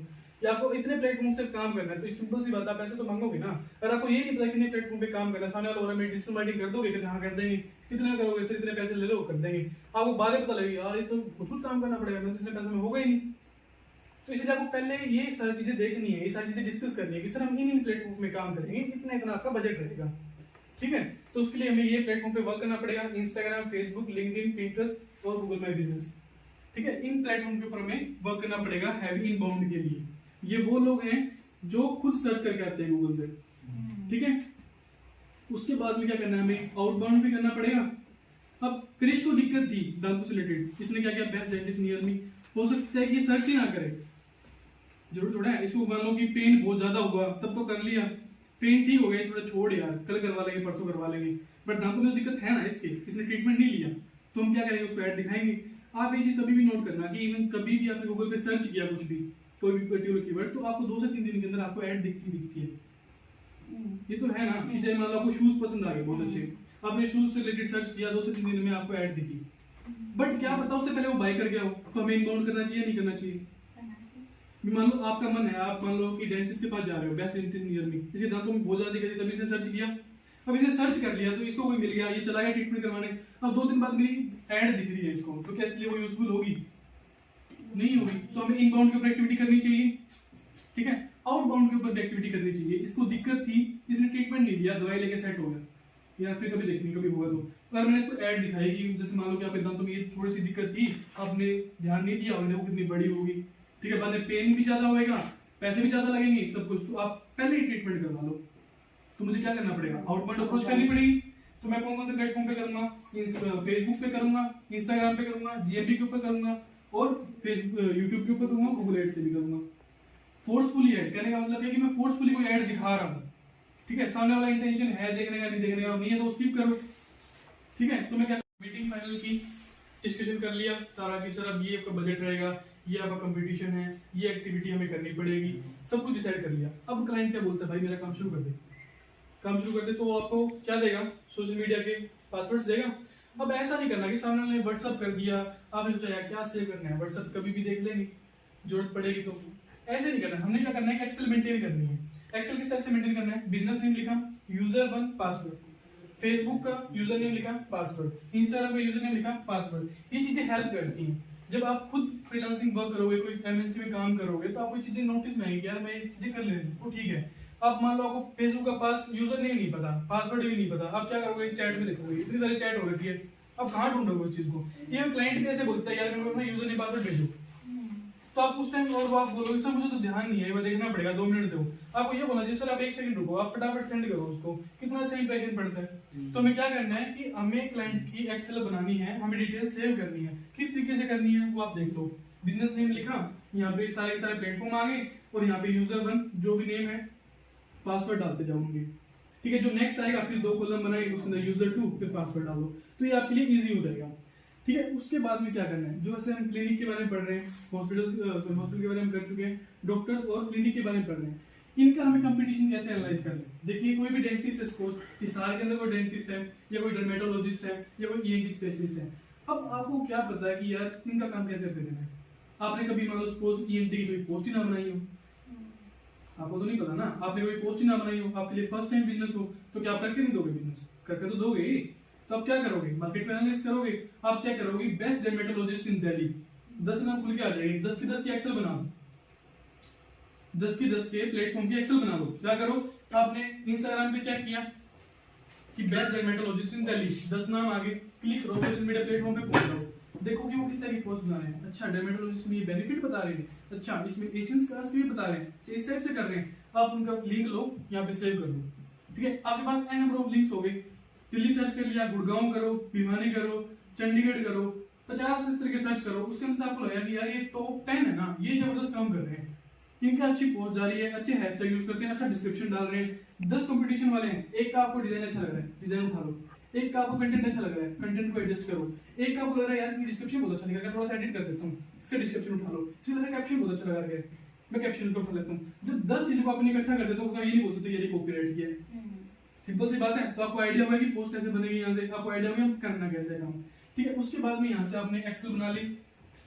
या आपको इतने प्लेटफॉर्म से काम करना है। तो सिंपल सी बात, आप पैसे तो मांगोगे ना। अगर आपको ये नहीं पता कितने प्लेटफॉर्म पे काम करना है, सामने वाला में डिजिटल मार्केटिंग कर दोगे कि हाँ कर देंगे, कितना करोगे सर, इतने पैसे ले लो, कर देंगे। आपको बाद में पता लगेगी यार ये तो खुद काम करना पड़ेगा, मैं तो इतने पैसे में होगा ही नहीं। तो इसलिए आपको पहले ये सारी चीजें देखनी है, ये सारी चीजें डिस्कस करनी है कि सर हम इन प्लेटफॉर्म में काम करेंगे, इतना इतना आपका बजट रहेगा, ठीक है। तो उसके लिए हमें ये प्लेटफॉर्म पे वर्क करना पड़ेगा, इंस्टाग्राम, फेसबुक, लिंक्डइन, पिंटरेस्ट और गूगल माय बिजनेस, ठीक है। इन प्लेटफॉर्म के ऊपर हमें वर्क करना पड़ेगा हैवी इनबाउंड के लिए। ये वो लोग हैं जो खुद सर्च करके आते हैं गूगल से, ठीक है। उसके बाद में क्या करना है, हमें आउटबाउंड भी करना पड़ेगा। अब क्रिश को दिक्कत थी दांतों से रिलेटेड, इसने क्या किया, बेस्ट डेंटिस्ट नियर मी। हो सकता है कि सर्च ही ना करे, जरूर थोड़ा है। इसको मान लो कि पेन बहुत ज्यादा हुआ तब तो कर लिया, पेन ठीक हो गया, थोड़ा छोड़ यार, कल करवा लेंगे, परसों करवा लेंगे, बट दांतों में दिक्कत है ना इसके, इसने ट्रीटमेंट नहीं लिया, तो हम क्या करेंगे, उसको ऐड दिखाएंगे। आप ये चीज कभी भी नोट करना कि इवन कभी भी आपने गूगल पे सर्च किया कुछ भी, कोई भी पर्टिकुलर कीवर्ड, तो आपको 2 से 3 दिन के अंदर आपको ऐड दिखती है। ये तो है ना कि चाहे मान लो आपको शूज पसंद आ गए बहुत अच्छे, आपने शूज से रिलेटेड सर्च किया, 2 से 3 दिन में आपको ऐड दिखी, बट क्या पता उससे पहले वो बाय कर गया हो, तो हमें इनबाउंड करना चाहिए नहीं करना चाहिए। मान लो आपका मन है, आप मान लो कि डेंटिस्ट के पास जा रहे हो, बेस्ट डेंटिस्ट नियर मी, इसके दांतों में बहुत ज्यादा दिक्कत है, तभी इसने सर्च किया, अब इसे सर्च कर लिया तो इसको कोई मिल गया, ये चला गया ट्रीटमेंट करवाने। अब 2 दिन बाद मेरी ऐड दिख रही है इसको, तो क्या इसलिए वो यूजफुल होगी, नहीं होगी। तो हमें इनबाउंड के ऊपर एक्टिविटी करनी चाहिए, ठीक है, आउटबाउंड के ऊपर एक्टिविटी करनी चाहिए। इसको दिक्कत थी, इसने ट्रीटमेंट नहीं लिया, दवाई लेके सेट हो गया, या फिर कभी देखनी कभी होगा तो अगर मैंने इसको ऐड दिखाई कि जैसे मान लो कि आपके दांतों में ये थोड़ी सी दिक्कत थी, आपने ध्यान नहीं दिया और देखो कितनी बड़ी होगी, ठीक है, बाद में पेन भी ज्यादा होएगा, पैसे भी ज्यादा लगेंगे सब कुछ, तो आप पहले ही ट्रीटमेंट करवा लो। तो मुझे क्या करना पड़ेगा, आउटबाउंड अप्रोच करनी पड़ेगी। तो मैं कौन कौन से प्लेटफॉर्म पे करूंगा, फेसबुक पे करूंगा, इंस्टाग्राम पे करूंगा, जीएमबी के ऊपर करूंगा और फेसबुक यूट्यूब के ऊपर करूंगा, गूगल एड से भी करूंगा। फोर्सफुली ऐड कहने का मतलब है कि मैं फोर्सफुली कोई ऐड दिखा रहा हूँ, ठीक है, सामने वाला इंटेंशन है देखने का नहीं देखने का, नहीं है तो स्किप करो, ठीक है। तो मैं क्या, मीटिंग फाइनल की, डिस्कशन कर लिया सारा कि सर अब ये आपका बजट रहेगा, ये आपका कंपटीशन है, ये एक्टिविटी हमें करनी पड़ेगी, सब कुछ डिसाइड कर लिया। अब क्लाइंट क्या बोलता है, भाई मेरा काम शुरू कर दे, काम शुरू कर दे, तो वो आपको क्या देगा, सोशल मीडिया के पासवर्ड्स देगा। अब ऐसा नहीं करना कि सामने वाले ने व्हाट्सअप कर दिया, आपने सोचा यार क्या सेव करना है, व्हाट्सअप कभी भी देख लेंगे जरूरत पड़ेगी, तो ऐसे नहीं करना। हमने क्या करना है कि एक्सेल मेंटेन करनी है। एक्सेल किस तरह से मेंटेन करना है, बिजनेस नेम लिखा, यूजर 1 पासवर्ड, फेसबुक का यूजर नेम लिखा, पासवर्ड, इंस्टाग्राम का यूजर नेम लिखा, पासवर्ड। ये चीजें हेल्प करती हैं। जब आप खुद फ्रीलांसिंग वर्क करोगे, कोई एमएनसी में काम करोगे, तो आपको चीजें नोटिस में आएंगी, यार मैं ये चीजें कर लेनी, तो ठीक है। अब मान लो आपको फेसबुक का पास यूजर नेम नहीं पता, पासवर्ड भी नहीं पता, आप क्या करोगे, चैट में देखोगे, इतनी सारी चैट हो रखी है, अब कहाँ ढूंढोगे उस चीज को। ये क्लाइंट भी ऐसे बोलता है, यार मेरे को अपना यूजर नेम पासवर्ड भेजो, तो आप उस टाइम और वो आप बोलोगे सर मुझे तो ध्यान नहीं है, वो देखना पड़ेगा, 2 मिनट दो। आपको ये बोलना चाहिए सर आप 1 सेकंड रुको, आप फटाफट सेंड करो उसको, कितना अच्छा इंप्रेशन पड़ता है। तो हमें क्या करना है कि हमें क्लाइंट की एक्सेल बनानी है, हमें डिटेल सेव करनी है, किस तरीके से करनी है वो आप देख लो। बिजनेस नेम लिखा, यहाँ पे सारे प्लेटफॉर्म आ गए, और यहाँ पे यूजर 1 जो भी नेम है, पासवर्ड डालते जाओगे, ठीक है। जो नेक्स्ट आएगा फिर 2 कॉलम बनाएंगे, उसके अंदर यूजर 2 फिर पासवर्ड डालो, तो ये आपके लिए इजी हो जाएगा, ठीक है। उसके बाद में क्या करना है, जो ऐसे हम क्लिनिक के बारे में पढ़ रहे हैं, हॉस्पिटल के बारे में कर चुके हैं, डॉक्टर्स और क्लिनिक के बारे में पढ़ रहे हैं, इनका हमें कंपटीशन कैसे एनालाइज कर लें। देखिए कोई भी डेंटिस्ट है, सपोज हिसार के अंदर कोई डेंटिस्ट है, या कोई डर्मेटोलॉजिस्ट है, या कोई ईएनटी स्पेशलिस्ट है। अब आपको क्या पता है कि यार इनका काम कैसे करना है। आपने कभी मान लो सपोज ईएनटी की कोई पोस्ट ही ना बनाई हो, आपको तो नहीं पता ना, आपने कोई पोस्ट ही ना बनाई हो, आपके लिए फर्स्ट टाइम बिजनेस हो, तो क्या आप करके नहीं दोगे बिजनेस, करके तो दोगे। तो आप क्या करोगे, मार्केट में एनालिसिस करोगे, आप चेक करोगे बेस्ट डर्मेटोलॉजिस्ट इन दिल्ली, 10 नाम खुल के आ जाएंगे, 10 की 10 की एक्सेल बना दो, 10 की 10 के प्लेटफॉर्म की एक्सेल बना दो। क्या करो, आपने इंस्टाग्राम पे चेक किया कि बेस्ट डर्मेटोलॉजिस्ट इन दिल्ली, 10 नाम आगे, क्लिक करो, सोशल मीडिया प्लेटफॉर्म पे पहुंच जाओ, देखो कि वो किस तरह की पोस्ट बना रहे हैं। अच्छा डर्मेटोलॉजिस्ट में ये बेनिफिट बता रहे हैं, अच्छा इसमें एशियन स्कार्स भी बता रहे हैं, इस टाइप से कर रहे हैं, आप उनका लिंक लो, यहाँ पे सेव कर लो, ठीक है। आपके पास एन नंबर ऑफ लिंक्स हो गए, दिल्ली सर्च कर लिया, गुड़गांव करो, भिवानी करो, चंडीगढ़ करो, 50 इस तरीके सर्च करो, उसके अनुसार आपको लगा कि यार ये टॉप 10 है ना, ये जबरदस्त काम कर रहे हैं, इनका अच्छी पोस्ट जा रही है, अच्छे हैशटैग यूज करते हैं, अच्छा डिस्क्रिप्शन डाल रहे हैं, 10 कंपटीशन वाले हैं, एक का आपको डिजाइन अच्छा लग रहा है, डिजाइन उठा लो, एक का आपको कंटेंट अच्छा लग रहा है, कंटेंट को एडजस्ट करो, एक का आपको लग रहा है यार इसकी डिस्क्रिप्शन बहुत अच्छा लगा, थोड़ा सा एडिट कर देता हूँ, इसका डिस्क्रिप्शन उठा लो, इसका लग रहा है कैप्शन बहुत अच्छा लगा है, मैं कैप्शन को उठा लेता हूँ। जब 10 चीजों को आपने इकट्ठा कर देते हो, ये नहीं बोल सकते ये कॉपीराइट किया है, सिंपल सी बात है। तो आपको आइडिया होगा कि पोस्ट कैसे बनेगी, यहाँ से आपको आइडिया होगा करना कैसे है काम, ठीक है। उसके बाद में यहाँ से आपने एक्सेल बना ली,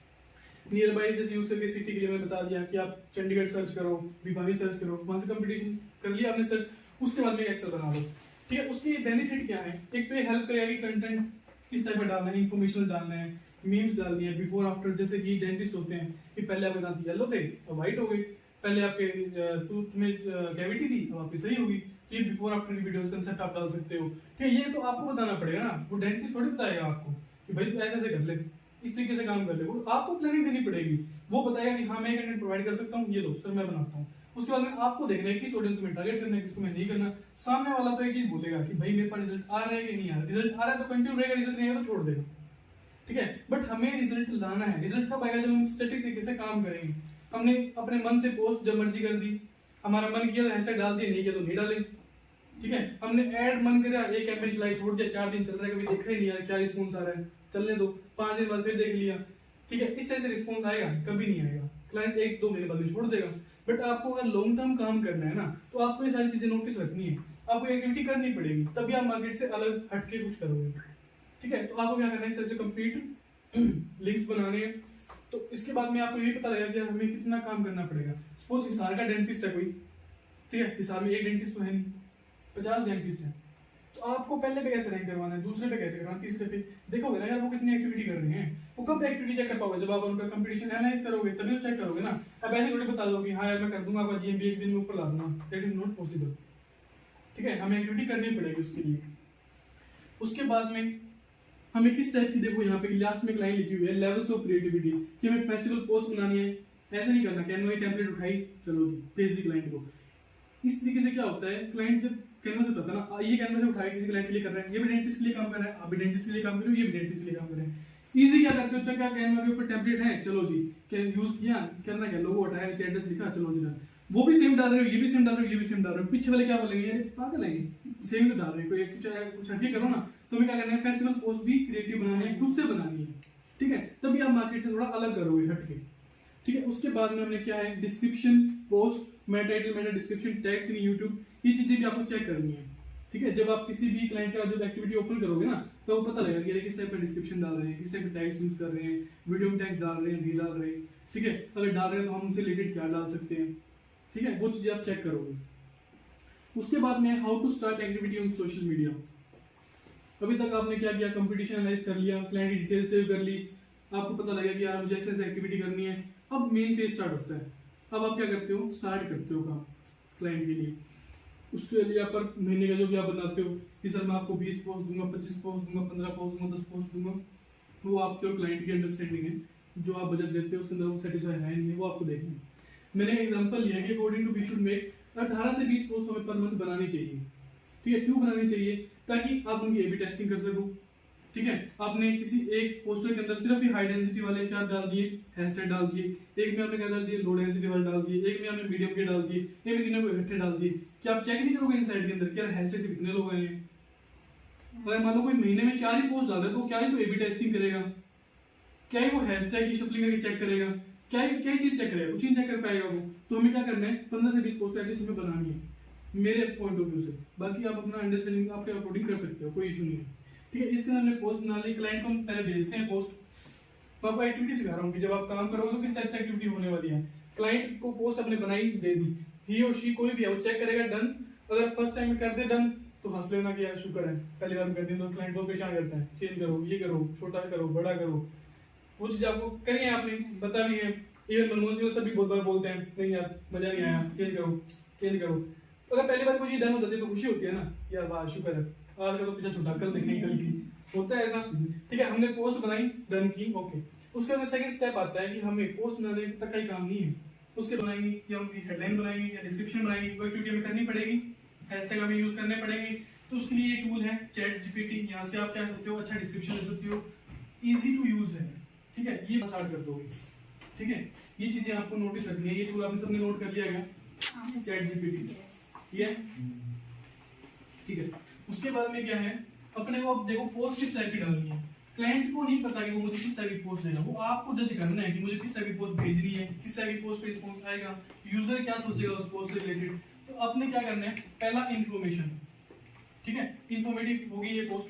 नियर बाई जैसे यूज करके सिटी के लिए मैं बता दिया कि आप चंडीगढ़ सर्च करो, भिवानी सर्च करो, वहां से कंपटीशन कर लिया आपने सर्च, उसके बाद में एक्सेल बना लो, ठीक है। उसकी बेनिफिट क्या है, एक तो ये हेल्प करेगा कि कंटेंट किस टाइप का डालना है, इंफॉर्मेशन डालना है, मीम्स डालनी है, बिफोर आफ्टर, जैसे कि डेंटिस्ट होते हैं कि पहले आपके दांत येलो थे अब व्हाइट हो गए, पहले आपके टूथ में कैविटी थी अब आपकी सही होगी, तो ये बिफोर आफ्टर की वीडियोस कंसेप्ट आप डाल सकते हो, ठीक है। ये तो आपको बताना पड़ेगा ना, वो डेंटिस्ट थोड़ी बताएगा आपको कि भाई तू ऐसे कर ले, इस तरीके से काम कर ले, वो आपको प्लानिंग देनी पड़ेगी, वो बताएगा कि हाँ मैं कंटेंट प्रोवाइड कर सकता हूँ, ये लो सर मैं बनाता हूँ। उसके बाद में आपको देखना है किस ऑडियंस को मैं टारगेट करना है, किसको मैं नहीं करना। सामने वाला तो एक चीज बोलेगा कि भाई मेरे पास रिजल्ट आ रहा है कि नहीं आ रहा, रिजल्ट आ रहा है तो कंटिन्यू रहेगा, रिजल्ट नहीं आएगा तो छोड़ देगा, ठीक है। बट हमें रिजल्ट लाना है, रिजल्ट कब आएगा, जब हम स्टैटिक तरीके से काम करेंगे। हमने अपने मन से पोस्ट जब मर्जी कर दी, हमारा मन किया तो हैशटैग डाल दिया, नहीं किया तो नहीं डाले, ठीक है। हमने ऐड मन करा, एक कैंपेन चलाई, छोड़ दिया, 4 दिन चल रहा है, कभी देखा ही नहीं यार क्या रिस्पॉन्स आ रहा है, चलने दो, 5 दिन बाद फिर देख लिया, ठीक है। इस तरह से रिस्पॉन्स आएगा, कभी नहीं आएगा, क्लाइंट 1-2 महीने बाद में छोड़ देगा। बट आपको अगर लॉन्ग टर्म काम करना है ना, तो आपको ये सारी चीजें नोटिस रखनी है, आपको एक्टिविटी करनी पड़ेगी, तभी आप मार्केट से अलग हटके कुछ करोगे, ठीक है। तो आपको क्या करना है, सबसे कंप्लीट लिंक्स बनाने हैं। तो इसके बाद में आपको ये पता लगेगा कि हमें कितना काम करना पड़ेगा। सपोज हिसार का डेंटिस्ट है कोई, ठीक है, हिसार में एक डेंटिस्ट तो है नहीं, 50 डेंटिस्ट है, तो आपको पहले पे कैसे रैंक करवाना है, दूसरे पे कैसे करवाना है, तीसरे पे देखोगे ना यार वो कितनी एक्टिविटी कर रहे हैं। वो कब एक्टिविटी चेक कर पाओगे, जब आप उनका कंपटीशन एनालाइज करोगे तभी तो चेक करोगे ना। अब ऐसे थोड़ी बता दो कि हाँ यार मैं कर दूंगा, आपका जीएमबी एक दिन में ऊपर ला दूंगा, दैट इज नॉट पॉसिबल, ठीक है। हमें एक्टिविटी करनी पड़ेगी उसके लिए। उसके बाद में हमें किस टाइप की, देखो यहाँ पे लास्ट में एक लाइन लिखी हुई है, लेवल्स ऑफ क्रिएटिविटी, कि हमें फेस्टिवल पोस्ट बनानी है, ऐसा नहीं करना कैनवा की टेम्पलेट उठाई चलो भेज दी क्लाइंट को। इस तरीके से क्या होता है, क्लाइंट जब कैनवा से पता ना ये कैनवा से उठाया किसी क्लाइंट के लिए कर रहे हैं, ये भी डेंटिस्ट के लिए काम कर रहा है, आप भी डेंटिस्ट के लिए काम कर रहे हो, ये भी डेंटिस्ट के लिए काम कर रहे हैं। इजी क्या करते हो, क्या कैनवा के ऊपर टेम्पलेट है, चलो जी क्या यूज किया, करना क्या, लोगो हटाया, नीचे एड्रेस लिखा, चलो जी वो भी सेम डाल रहे हो, ये भी सेम डाल रहे हो, ये भी सेम डाल रहे हो। पीछे वाले क्या बोलेंगे, अरे पागल है सेम तो डाल रहे हो, कुछ हटके करो ना। तो हमें क्या करना है, फेस्टिवल पोस्ट भी क्रिएटिव बनानी है, खुद से बनानी है, ठीक है, तभी आप मार्केट से थोड़ा अलग करोगे हटके, ठीक है। उसके बाद में हमने क्या है, description post, Meta title, Meta description, tags इन यूट्यूब, ये चीजें भी आपको चेक करनी है, ठीक है। जब आप किसी भी क्लाइंट का जब एक्टिविटी ओपन करोगे ना, तो वो पता लगेगा कि किस टाइप का डिस्क्रिप्शन डाल रहे हैं, किस टाइप के टैग्स यूज कर रहे हैं, वीडियो में टैग्स डाल रहे हैं, नहीं डाल रहे हैं, ठीक है। अगर डाल रहे हैं तो हम उनसे रिलेटेड क्या डाल सकते हैं, ठीक है, वो चीजें आप चेक करोगे। उसके बाद में how to start activity on social media. अभी तक आपने क्या किया, कंपटीशन एनालाइज कर लिया, क्लाइंट डिटेल सेव कर ली, आपको पता लगा कि यार मुझे ऐसे ऐसे एक्टिविटी करनी है। अब मेन फेज स्टार्ट होता है। अब आप क्या करते हो, स्टार्ट करते हो काम क्लाइंट के लिए। उसके लिए आप पर महीने का जो भी आप बनाते हो कि सर मैं आपको 20 पोस्ट दूंगा, 25 पोस्ट दूंगा, 15 पोस्ट दूंगा, 10 पोस्ट दूंगा, वो आपके और क्लाइंट की अंडरस्टैंडिंग है। जो आप बजट देते हो उसके अंदर वो सेटिस्फाई है नहीं, वो आपको देखना है। मैंने एग्जांपल लिया कि according to we should make 18 से 20 पोस्ट हमें पर मंथ बनानी चाहिए, ठीक है। क्यों बनानी चाहिए, ताकि आप उनकी ए/बी टेस्टिंग कर सको, ठीक है। आपने किसी एक पोस्टर के अंदर सिर्फ ही हाई डेंसिटी वाले क्या डाल दिए, हैशटैग डाल दिए, एक में आपने क्या डाल दिए, लो डेंसिटी वाले डाल दिए, एक में आपने मीडियम के डाल दिए, एक में तीनों को इकट्ठे डाल दिए। क्या आप चेक नहीं करोगे इनसाइड के अंदर क्या हैशटैग से कितने लोग आए हैं? अगर मान लो कोई महीने में 4 ही पोस्ट डाल रहा है तो क्या ही तो ए/बी टेस्टिंग करेगा, क्या ही वो हैशटैग की शफलिंग करके चेक करेगा, क्या चीज चेक करेगा, कुछ नहीं चेक कर पाएगा वो। तो हमें क्या करना है, 15 से 20 पोस्ट एटलीस्ट हमें बनानी है मेरे पॉइंट ऑफ व्यू से। बाकी आप अपना अंडरस्टैंडिंग आपके अकॉर्डिंग कर सकते हो, कोई इशू नहीं है, ठीक है। इसके अंदर हमने पोस्ट बना ली, क्लाइंट को हम पहले भेजते हैं पोस्ट। तो आपको एक्टिविटी सिखा रहा हूँ कि जब आप काम करोगे तो किस टाइप से एक्टिविटी होने वाली है। क्लाइंट को पोस्ट अपने बनाई दे दी, ही और शी कोई भी है वो चेक करेगा, डन। अगर फर्स्ट टाइम कर दे डन तो हंस लेना कि यार शुक्र है पहली बार कर दी, तो क्लाइंट को परेशान करता है, चेंज करो, ये करो, छोटा करो, बड़ा करो। वो चीज आपको करी है, आपने बता भी है। इवन मनमोहन सिंह सभी बहुत बार बोलते हैं नहीं यार मजा नहीं आया, चेंज करो, चेंज करो। अगर पहली बार कोई चीज डन हो जाती है तो खुशी होती है ना, यार वाह शुक्र है, आज का तो पीछा छुटा, कल देखेंगे, कल की होता है ऐसा, ठीक है। हमने पोस्ट बनाई, डन की, ओके। उसके बाद सेकंड स्टेप आता है कि हमें पोस्ट बनाने तक का ही काम नहीं है, उसके बनाएंगे या उनकी हेडलाइन बनाएंगे या डिस्क्रिप्शन बनाएंगे, वो एक्टिविटी हमें करनी पड़ेगी, हैशटैग हमें यूज करने पड़ेंगे। तो उसके लिए ये टूल है चैट जीपीटी, यहाँ से आप क्या सकते हो, अच्छा डिस्क्रिप्शन ले सकते हो, इजी टू यूज है, ठीक है। ये स्टार्ट कर दोगे, ठीक है। ये चीजें आपको नोटिस रखनी है, ये टूल आपने सबने नोट कर लिया है चैट जीपीटी, ठीक है, ठीक है। उसके बाद में क्या है, अपने को अब देखो पोस्ट किस टाइप की डालनी है। क्लाइंट को नहीं पता कि वो मुझे किस टाइप की पोस्ट देगा, वो आपको जज करना है कि मुझे किस टाइप की पोस्ट भेजनी है, किस टाइप की पोस्ट पे रिस्पॉन्स आएगा, यूजर क्या सोचेगा उस पोस्ट से रिलेटेड। तो आपने क्या करना है, पहला इन्फॉर्मेशन, ठीक है, इन्फॉर्मेटिव होगी ये पोस्ट,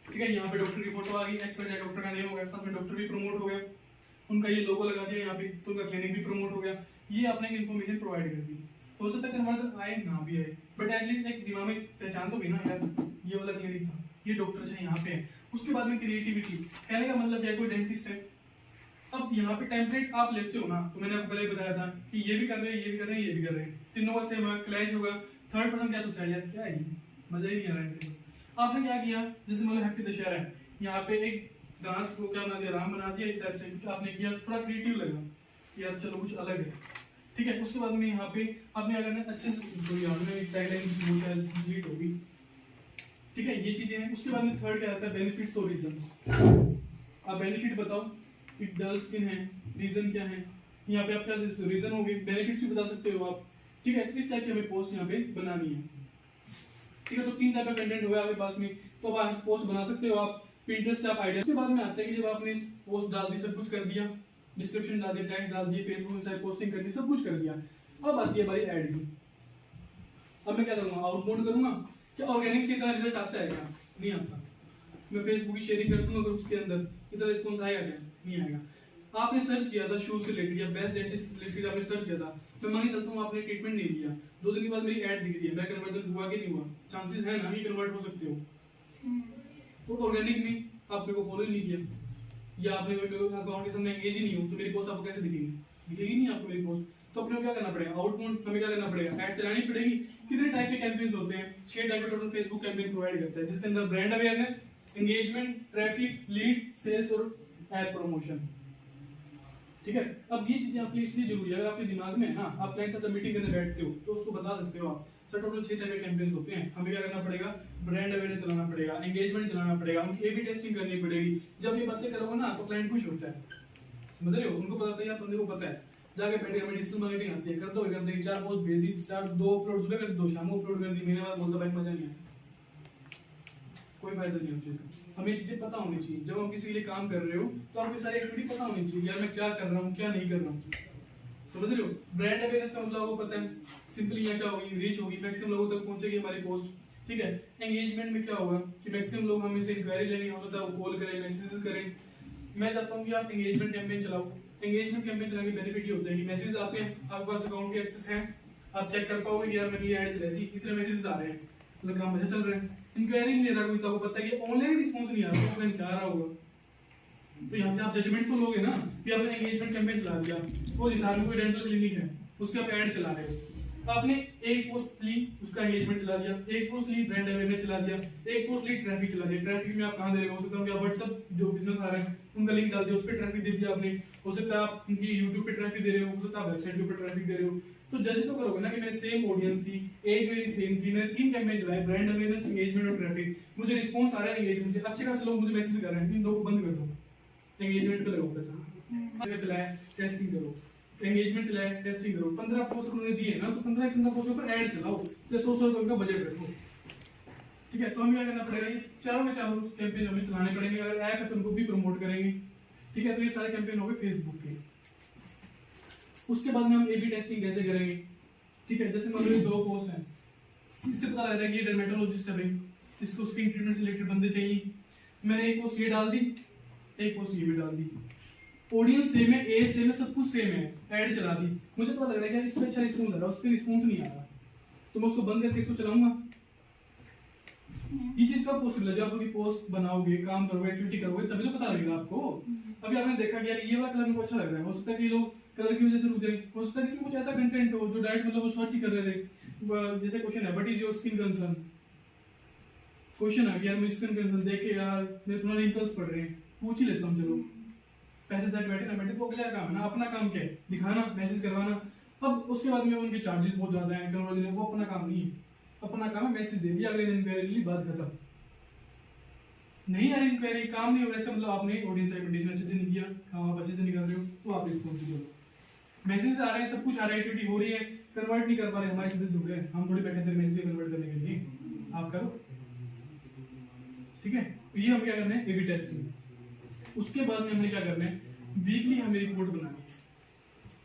ठीक है। यहाँ पे डॉक्टर की फोटो आ गई, एक्सपर्ट है, डॉक्टर का नेम हो गया, साथ में डॉक्टर भी प्रमोट हो गया, उनका ये लोगो लगा दिया यहाँ पे, तो उनका क्लिनिक भी प्रमोट हो गया। ये आपने इन्फॉर्मेशन प्रोवाइड कर दी। हो सकता है कन्वर्जन आए ना भी आए, बट एटलीस्ट एक दिमाग में पहचान तो भी ना यार ये वाला क्लिनिक था, ये डॉक्टर अच्छा यहाँ पे है। उसके बाद में क्रिएटिविटी, कहने का मतलब क्या, कोई डेंटिस्ट है, अब यहाँ पे टेम्पलेट आप लेते हो ना, तो मैंने आपको पहले बताया था कि ये भी कर रहे हैं, ये भी कर रहे हैं, ये भी कर रहे हैं, तीनों का सेम क्लैश होगा। थर्ड पर्सन क्या सोचा यार, क्या है ये, मजा ही नहीं आ रहा है। आपने क्या किया, जैसे मतलब हैप्पी दशहरा है, यहाँ पे एक डांस को क्या बना दिया, राम बना दिया, इस टाइप से कुछ आपने किया, थोड़ा क्रिएटिव लगा कि यार चलो कुछ अलग है, ठीक है। उसके बाद में यहाँ पे आपने क्या करना है, अच्छे से टैगलाइन होगी, ठीक है, ये चीजें हैं। उसके बाद में थर्ड क्या आता है, बेनिफिट्स और रीजंस। आप बेनिफिट बताओ, इट डल स्किन है, रीजन क्या है, यहाँ पे आप क्या रीजन होगी, बेनिफिट्स भी बता सकते हो आप, ठीक है। इस टाइप की हमें पोस्ट यहाँ पे बनानी है, ठीक है। तो 3 टाइप का कंटेंट होगा आपके पास में, तो आप पोस्ट बना सकते हो आप Pinterest से आप आइडिया। उसके बाद में आता है कि जब आपने इस पोस्ट डाल दी, सब कुछ कर दिया, डिस्क्रिप्शन डाल दिया, टैग्स डाल दिए, फेसबुक इंस्टा पोस्टिंग कर दी, सब कुछ कर दिया, अब आती है बारी ऐड की। अब मैं क्या करूंगा, आउटबाउंड करूंगा, क्या ऑर्गेनिक से इतना रिजल्ट आता है क्या, नहीं आता। मैं फेसबुक की शेयरिंग कर दूंगा ग्रुप्स के अंदर, इतना रिस्पॉन्स आएगा क्या, नहीं आएगा। आपने सर्च किया था शूज से रिलेटेड या बेस्ट डेंटिस्ट रिलेटेड, आपने सर्च किया था, मैं मान के चलता हूँ आपने ट्रीटमेंट नहीं लिया, 2 दिन के बाद मेरी ऐड दिख रही है, मेरा कन्वर्जन हुआ कि नहीं हुआ, चांसेस है ना, ये कन्वर्ट हो सकते हो। तो ऑर्गेनिक में आपने को फॉलो ही नहीं किया, या आपने मेरे अकाउंट के सामने एंगेज ही नहीं हो, तो मेरी पोस्ट आपको कैसे दिखेगी, दिखेगी नहीं आपको मेरी पोस्ट। तो अपने को क्या करना पड़ेगा, आउटबाउंड हमें क्या करना पड़ेगा, ऐड चलानी पड़ेगी। कितने टाइप के कैंपेन्स होते हैं, 6 टाइप के टोटल फेसबुक कैंपेन प्रोवाइड करता है, जिसके अंदर brand awareness, engagement, traffic, lead, sales और ऐड प्रमोशन, ठीक है। अब ये चीजें आपके लिए इसलिए जरूरी है, अगर आपके दिमाग में है ना, आप क्लाइंट के साथ मीटिंग करने बैठते हो तो उसको बता सकते हो आप सर टोटल 6 टाइप के कैंपेन्स होते हैं, हमें क्या करना पड़ेगा, ब्रांड अवेयरनेस चलाना पड़ेगा, एंगेजमेंट चलाना पड़ेगा, उनकी ए बी टेस्टिंग करनी पड़ेगी। जब ये बातें करोगे ना तो क्लाइंट खुश होता है, समझ रहे हो, उनको पता है यार बंदे को पता है, जाके बैठे हमें डिजिटल मार्केटिंग आती है, कर देंगे 4 पोस्ट भेज दी, 2 अपलोड सुबह कर दी, 2 शाम को अपलोड कर दी, महीने बाद बोलता भाई मजा नहीं आया, कोई फायदा नहीं है। हमें चीजें पता होनी चाहिए, जब हम किसी के लिए काम कर रहे हो तो आपको सारी एक्टिविटी पता होनी चाहिए, यार मैं क्या कर रहा हूँ क्या नहीं कर रहा हूँ, समझ रहे हो। ब्रांड अवेयरनेस का मतलब आपको पता है, सिंपली यहाँ क्या होगी, रीच होगी, मैक्सिमम लोगों तक पहुंचेगी हमारी पोस्ट, ठीक है। एंगेजमेंट में क्या होगा कि मैक्सिमम लोग हमें से इंक्वायरी लेंगे, हो सकता है वो कॉल करें, मैसेजेस करें। मैं चाहता हूँ कि आप एंगेजमेंट कैंपेन चलाओ। एंगेजमेंट कैंपेन चलाने के बेनिफिट ये होता है कि मैसेज आते हैं, आपके पास अकाउंट के एक्सेस है, आप चेक कर पाओगे यार मैंने ये ऐड चलाई थी, इतने मैसेजेस आ रहे हैं, मतलब काम अच्छा चल रहा है। इंक्वायरी नहीं ले रहा कोई तो आपको पता है कि ऑनलाइन रिस्पॉन्स नहीं आ रहा, ऑफलाइन क्या आ रहा होगा, तो यहाँ पे आप जजमेंट तो लोगे ना कि आपने एंगेजमेंट कैंपेन चला दिया, वो जिस में कोई डेंटल क्लिनिक है उसके आप ऐड चला रहे हो, तो आपने एक पोस्ट ली उसका एंगेजमेंट चला दिया, एक पोस्ट ली ब्रांड अवेयरनेस चला दिया, एक पोस्ट ली ट्रैफिक चला दिया। ट्रैफिक में आप कहां दे रहे हो, हो सकता है आप व्हाट्सएप जो बिजनेस आ रहा है उनका लिंक डाल दिया, उस पर ट्रैफिक दे दिया आपने, हो सकता है आप उनकी यूट्यूब पे ट्रैफिक दे रहे हो, हो सकता है आप वेबसाइट के ऊपर ट्रैफिक दे रहे हो, तो जज तो करोगे ना कि मेरे सेम ऑडियंस थी, एज मेरी सेम थी, मैंने 3 कैंपेन चलाए, ब्रांड अवेयरनेस, एंगेजमेंट और ट्रैफिक, मुझे रिस्पांस आ रहा है एंगेजमेंट से, अच्छे खासे लोग मुझे मैसेज कर रहे हैं, इन दो को बंद कर दो, एंगेजमेंट पे लगाओ पैसा, चलाया टेस्टिंग करो, एंगेजमेंट चलाया टेस्टिंग करो, 15 पोस्ट उन्होंने दिए ना तो 15 पोस्ट पर ऐड चलाओ, जैसे 100 रुपए का बजट रखो, ठीक है। तो हमें क्या करना पड़ेगा, ये चारों के चारों कैंपेन हमें चलाने पड़ेंगे, अगर ऐप है तो उनको भी प्रमोट करेंगे, ठीक है। तो ये सारे कैंपेन हो गए फेसबुक के। उसके बाद में हम ए बी टेस्टिंग कैसे करेंगे, ठीक है। जैसे मान लो 2 पोस्ट हैं, इससे पता लग रहा है कि ये डर्मेटोलॉजिस्ट है भाई, इसको स्किन ट्रीटमेंट से रिलेटेड बंदे चाहिए, मैंने एक पोस्ट ये डाल दी, एक पोस्ट ये भी डाल दी, ऑडियंस सेम है, एज सेम है, सब कुछ सेम है, ऐड चला दी, मुझे पता लग रहा है कि इस पे अच्छा रिस्पॉन्स आ रहा है, उस पे रिस्पॉन्स नहीं आ रहा, तो मैं उसको बंद करके इसको चलाऊंगा। ये चीज कब पॉसिबल है, जब आप पोस्ट बनाओगे, काम करोगे, एक्टिविटी करोगे, तभी तो पता लगेगा आपको। अभी आपने देखा कि यार ये वाला कलर मुझे अच्छा लग रहा है, हो सकता है कि लोग कलर की वजह से रुक जाए, हो सकता है कि कुछ ऐसा कंटेंट हो जो डायरेक्ट मतलब वो सर्च ही कर रहे थे, जैसे क्वेश्चन है what is your skin concern, question है कि यार मेरी स्किन कंसर्न देख के यार मेरे थोड़ा रिंकल्स पड़ रहे हैं, पूछ ही लेता हूँ, चलो पैसे साइड बैठे ना बैठे, तो अगला काम है ना, अपना काम क्या है, दिखाना, मैसेज करवाना। अब उसके बाद में उनके चार्जेस बहुत ज्यादा हैं, कन्वर्जन, वो अपना काम नहीं है, अपना काम है मैसेज दे दिया, अगले इंक्वायरी बात खत्म। नहीं यार इंक्वायरी काम नहीं हो रहा है, मतलब आपने ऑडियंस सेगमेंटेशन अच्छे से नहीं किया, काम आप अच्छे से नहीं कर रहे हो, तो आप रिस्पॉन्सिबल हो। मैसेज आ रहे हैं, सब कुछ आ रहा है, एक्टिविटी हो रही है, कन्वर्ट नहीं कर पा रहे, हमारे सीधे दुख है, हम थोड़ी बैठे थे मैसेज कन्वर्ट करने के लिए, आप करो, ठीक है। तो ये हम क्या करना है, ए बी टेस्टिंग। उसके बाद में हमने क्या करना है, वीकली हमें रिपोर्ट बनानी है,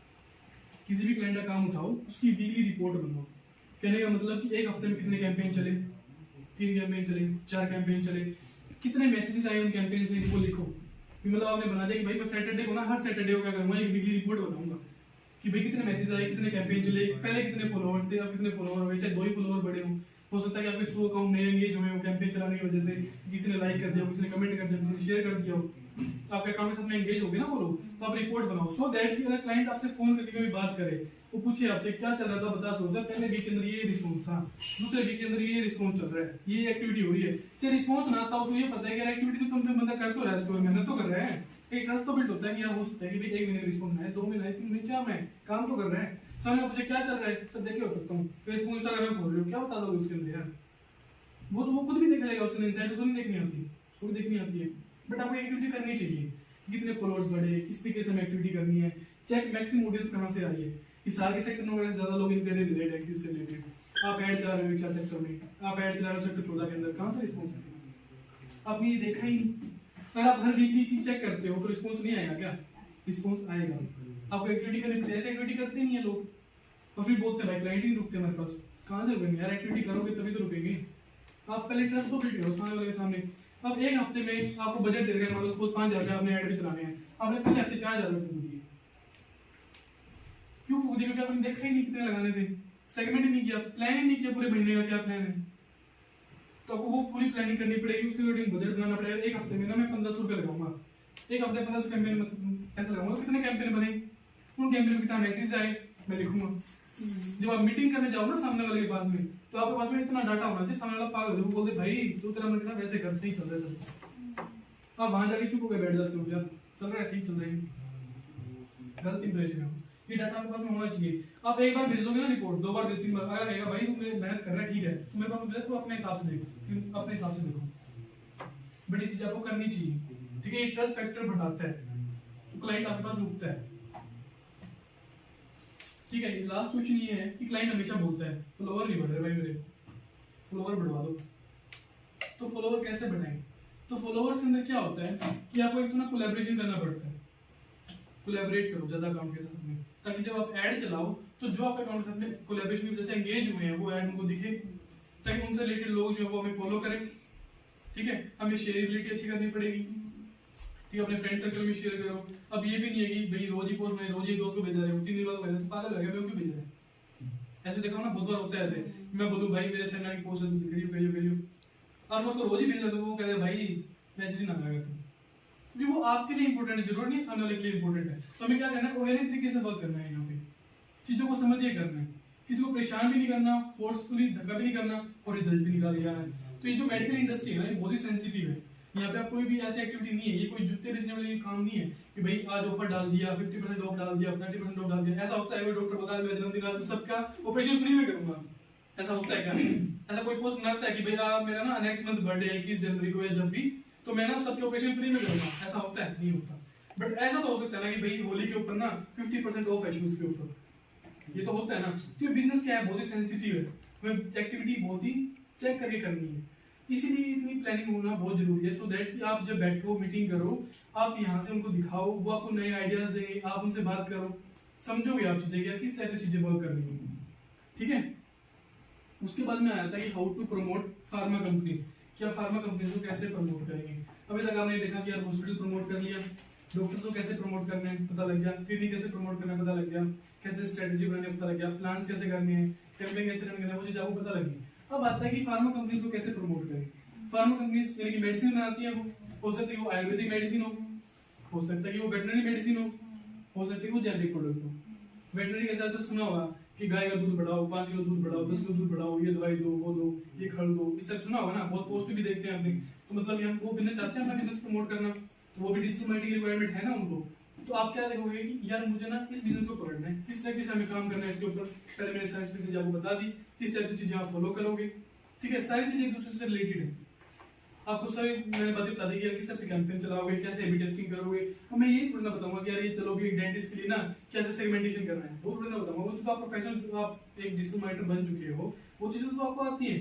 किसी भी क्लाइंट का काम उठाओ उसकी वीकली रिपोर्ट बनाओ। कहने का मतलब कि एक हफ्ते में कितने कैंपेन चले, 3 कैंपेन चले, 4 कैंपेन चले, कितने मैसेजेस आए उन कैंपेन से, वो लिखो। मतलब आपने बना दिया कि भाई मैं सैटरडे को ना, हर सैटरडे को क्या करूंगा, एक वीकली रिपोर्ट बनाऊंगा कि भाई कितने मैसेज आए, कितने कैंपेन चले, पहले कितने फॉलोअर्स थे, अब कितने फॉलोअर हो गए, चाहे 2 ही फॉलोअर बढ़े हो सकता है कि आपके 100 अकाउंट नए एंगेज हुए हो कैंपेन चलाने की वजह से, किसी ने लाइक कर दिया, किसी ने कमेंट कर दिया, किसी ने शेयर कर दिया हो, आपके अकाउंट में सब में एंगेज हो गए ना वो लोग, तो आप रिपोर्ट बनाओ, सो दैट कि अगर क्लाइंट आपसे फोन करके कभी बात करे, वो पूछे आपसे क्या चल रहा था, बता सकते हो पहले वीक के अंदर ये रिस्पॉन्स था, दूसरे वीक के अंदर ये रिस्पॉन्स चल रहा है, ये एक्टिविटी हो रही है, चाहे रिस्पॉन्स ना आता हो तो ये पता है कि एक्टिविटी तो कम से कम बंदा कर तो रहा है, स्टोर मेहनत तो कर रहा है, एक ट्रस्ट तो बिल्ड होता है कि यार हो सकता है कि भाई 1 महीने रिस्पॉन्स आए, 2 महीने आए, 3 महीने, 4 महीने, काम तो कर रहे हैं, सामने मुझे क्या चल रहा है सब देखे हो सकता हूँ, फेसबुक इंस्टाग्राम खोल रहे हो, क्या बता दोगे उसके अंदर यार, वो तो वो खुद भी देख लेगा, उसके इंसाइट तो नहीं देखनी आती, उसको भी देखनी आती है, बट आपको एक्टिविटी करनी चाहिए, कितने फॉलोअर्स बढ़े, किस तरीके से एक्टिविटी करनी है, चेक मैक्सिमम ऑडियंस कहां से आ रही है, इस सारे सेक्टर में ज्यादा लोग इनके रिलेटेड एक्टिव से रिलेटेड, आप ऐड चला रहे हो 4 सेक्टर में, आप ऐड चला रहे हो सेक्टर 14 के अंदर, कहां से रिस्पांस आएगा, आपने ये देखा ही। अगर आप हर वीकली चीज चेक करते हो तो रिस्पांस नहीं आएगा क्या, रिस्पांस आएगा। आपको एक्टिविटी करनी, ऐसे एक्टिविटी करते नहीं है लोग, और फिर बोलते हैं भाई क्लाइंट ही रुकते हमारे पास, कहां से रुकेंगे यार, एक्टिविटी करोगे तभी तो रुकेंगे। आप पहले ट्रस्ट को बिल्ड करो सामने वाले के सामने। अब एक हफ्ते में आपको बजट दे रहे हैं, मतलब 5,000 आपने ऐड भी चलाने हैं, आपने पहले हफ्ते 4,000 रुपए फूक दिए, क्यों फूक दिए, क्योंकि आपने देखा ही नहीं कितने लगाने थे, सेगमेंट ही नहीं किया, प्लान ही नहीं किया पूरे महीने का क्या प्लान है, तो आपको वो पूरी प्लानिंग करनी पड़ेगी, उसके अकॉर्डिंग बजट बनाना पड़ेगा। एक हफ्ते में ना मैं 1,500 रुपए लगाऊंगा, एक हफ्ते 1,500 कैंपेन मतलब पैसा लगाऊंगा, कितने कैंपेन बने, उन कैंपेन में कितना मैसेज आए मैं लिखूंगा। जब आप मीटिंग करने जाओ ना सामने वाले के पास में, तो आपके पास में इतना डाटा होना चाहिए, सामने वाला पागल हो बोलते भाई जो तेरा मन करना वैसे कर, सही चल रहा है सब, आप वहां जाके चुप होकर बैठ जाते हो, यार चल रहा है ठीक चल रहा है, गलत इंप्रेशन है, ये डाटा आपके पास में होना चाहिए। आप एक बार भेजोगे ना रिपोर्ट, 2 बार 3 बार, अगर कहेगा भाई तुम मेहनत कर रहा है ठीक है, तो मेरे पास भेज, तो अपने हिसाब से देखो, अपने हिसाब से देखो, बड़ी चीज आपको करनी चाहिए, ठीक है। ये ट्रस्ट फैक्टर बढ़ाता है, तो क्लाइंट आपके पास रुकता है, ठीक है। लास्ट क्वेश्चन ये है कि क्लाइंट हमेशा बोलता है फॉलोवर नहीं बढ़ रहे भाई मेरे, फॉलोवर बढ़वा दो। तो फॉलोवर कैसे बढ़ाएं? तो फॉलोवर्स के अंदर क्या होता है कि आपको एक तो ना कोलैबोरेशन करना पड़ता है, कोलैबोरेट करो ज्यादा अकाउंट के साथ में, ताकि जब आप ऐड चलाओ तो जो आपके अकाउंट के साथ में कोलैबोरेशन में जैसे एंगेज हुए हैं वो ऐड उनको दिखे, ताकि उनसे रिलेटेड लोग जो है वो हमें फॉलो करें, ठीक है। हमें शेयरेबिलिटी अच्छी करनी पड़ेगी, ठीक है। अपने फ्रेंड सर्कल में शेयर करो। अब ये भी नहीं है कि भाई रोज ही पोस्ट, मैं रोज ही दोस्त को भेज रहा हूँ, 3 दिन बाद भेज, तो पागल लगे मैं क्यों भेज रहा है? ऐसे देखा ना बहुत बार होता है ऐसे, मैं बोलूँ भाई मेरे सेमिनार की पोस्ट है, भेजो, और मैं उसको रोज ही भेज रहा हूँ, वो कहते भाई मैसेज ही ना आएगा, क्योंकि वो आपके लिए इंपॉर्टेंट है, जरूर नहीं सामने वाले के लिए इंपॉर्टेंट है। तो हमें क्या करना है, ऑर्गेनिक तरीके से वर्क करना है, यहाँ पे चीजों को समझिए करना है, किसी को परेशान भी नहीं करना, फोर्सफुली धक्का भी नहीं करना, और रिजल्ट भी निकाल दिया है। तो ये जो मेडिकल इंडस्ट्री है ना, ये बहुत ही सेंसिटिव है। यहाँ पे आप कोई भी ऐसी एक्टिविटी नहीं है, ये कोई जुत्ते बेचने वाली काम नहीं है कि भाई आज ऑफर डाल दिया, 50% ऑफ डाल दिया, 30% ऑफ डाल दिया। ऐसा होता है डॉक्टर बता मेरा जन्मदिन आज सबका ऑपरेशन फ्री में करूंगा, ऐसा होता है क्या? ऐसा कोई पोस्ट बनाता है कि भैया मेरा ना नेक्स्ट मंथ बर्थडे है 21 जनवरी को, या जब भी, तो मैं ना सबके ऑपरेशन फ्री में करूंगा, ऐसा होता है? नहीं होता। बट ऐसा तो हो सकता है ना कि भाई होली के ऊपर ना 50% ऑफ है शूज के ऊपर, ये तो होता है ना। तो ये बिजनेस क्या है, बहुत ही सेंसिटिव है, हमें एक्टिविटी बहुत ही चेक करके करनी है, इसीलिए इतनी प्लानिंग होना बहुत जरूरी है। सो दैट कि आप जब बैठो मीटिंग करो, आप यहाँ से उनको दिखाओ, वो आपको नए आइडियाज देंगे, आप उनसे बात करो, समझोगे आप चीजें क्या किस तरह से चीजें वर्क करनी है, ठीक है। उसके बाद में आया था कि how to promote pharma companies, क्या फार्मा कंपनीज को कैसे प्रमोट करेंगे। अभी तक आपने देखा कि यार हॉस्पिटल प्रमोट कर लिया, डॉक्टर्स को कैसे प्रमोट करना है पता लग गया, क्लिनिक कैसे प्रमोट करना है पता लग गया, कैसे स्ट्रेटेजी बनाने पता लग गया, प्लान्स कैसे करने हैं, कैंपेन कैसे रन करना है, वो चीज आपको पता लगी। अब आता है कि फार्मा कंपनीज को कैसे प्रमोट करें। फार्मा कंपनीज यानी कि मेडिसिन बनाती है, वो हो सकता है वो आयुर्वेदिक मेडिसिन हो सकता है कि वो वेटनरी मेडिसिन हो सकता है वो जेनेरिक प्रोडक्ट हो। वेटनरी के साथ तो सुना होगा कि गाय का दूध बढ़ाओ, 5 किलो दूध बढ़ाओ, 10 किलो दूध बढ़ाओ, ये दवाई दो, वो दो, ये खड़ दो, ये सब सुना होगा ना, बहुत पोस्ट भी देखते हैं आपने। तो मतलब हम वो बिजनेस चाहते हैं अपना बिजनेस प्रमोट करना, तो वो भी डिजिटल मार्केटिंग की रिक्वायरमेंट है ना उनको। तो आप क्या देखोगे कि यार मुझे ना इस बिजनेस को पकड़ना है, किस तरीके से हमें काम करना है इसके ऊपर। पहले मैंने सारी चीजें आपको बता दी, किस तरह से चीजें आप फॉलो करोगे, ठीक है। सारी चीजें एक दूसरे से रिलेटेड है, आपको सारी मैंने बातें बता दी कि किस तरह से कैंपेन चलाओगे, कैसे ए/बी टेस्टिंग करोगे। और मैं यही थोड़ा बताऊंगा कि यार ये चलोगे एक डेंटिस्ट के लिए ना कैसे सेगमेंटेशन करना है, वो थोड़ा बताऊंगा। वो जो आप प्रोफेशनल आप एक डिजिटल मार्केटर बन चुके हो, वो चीजें तो आपको आती है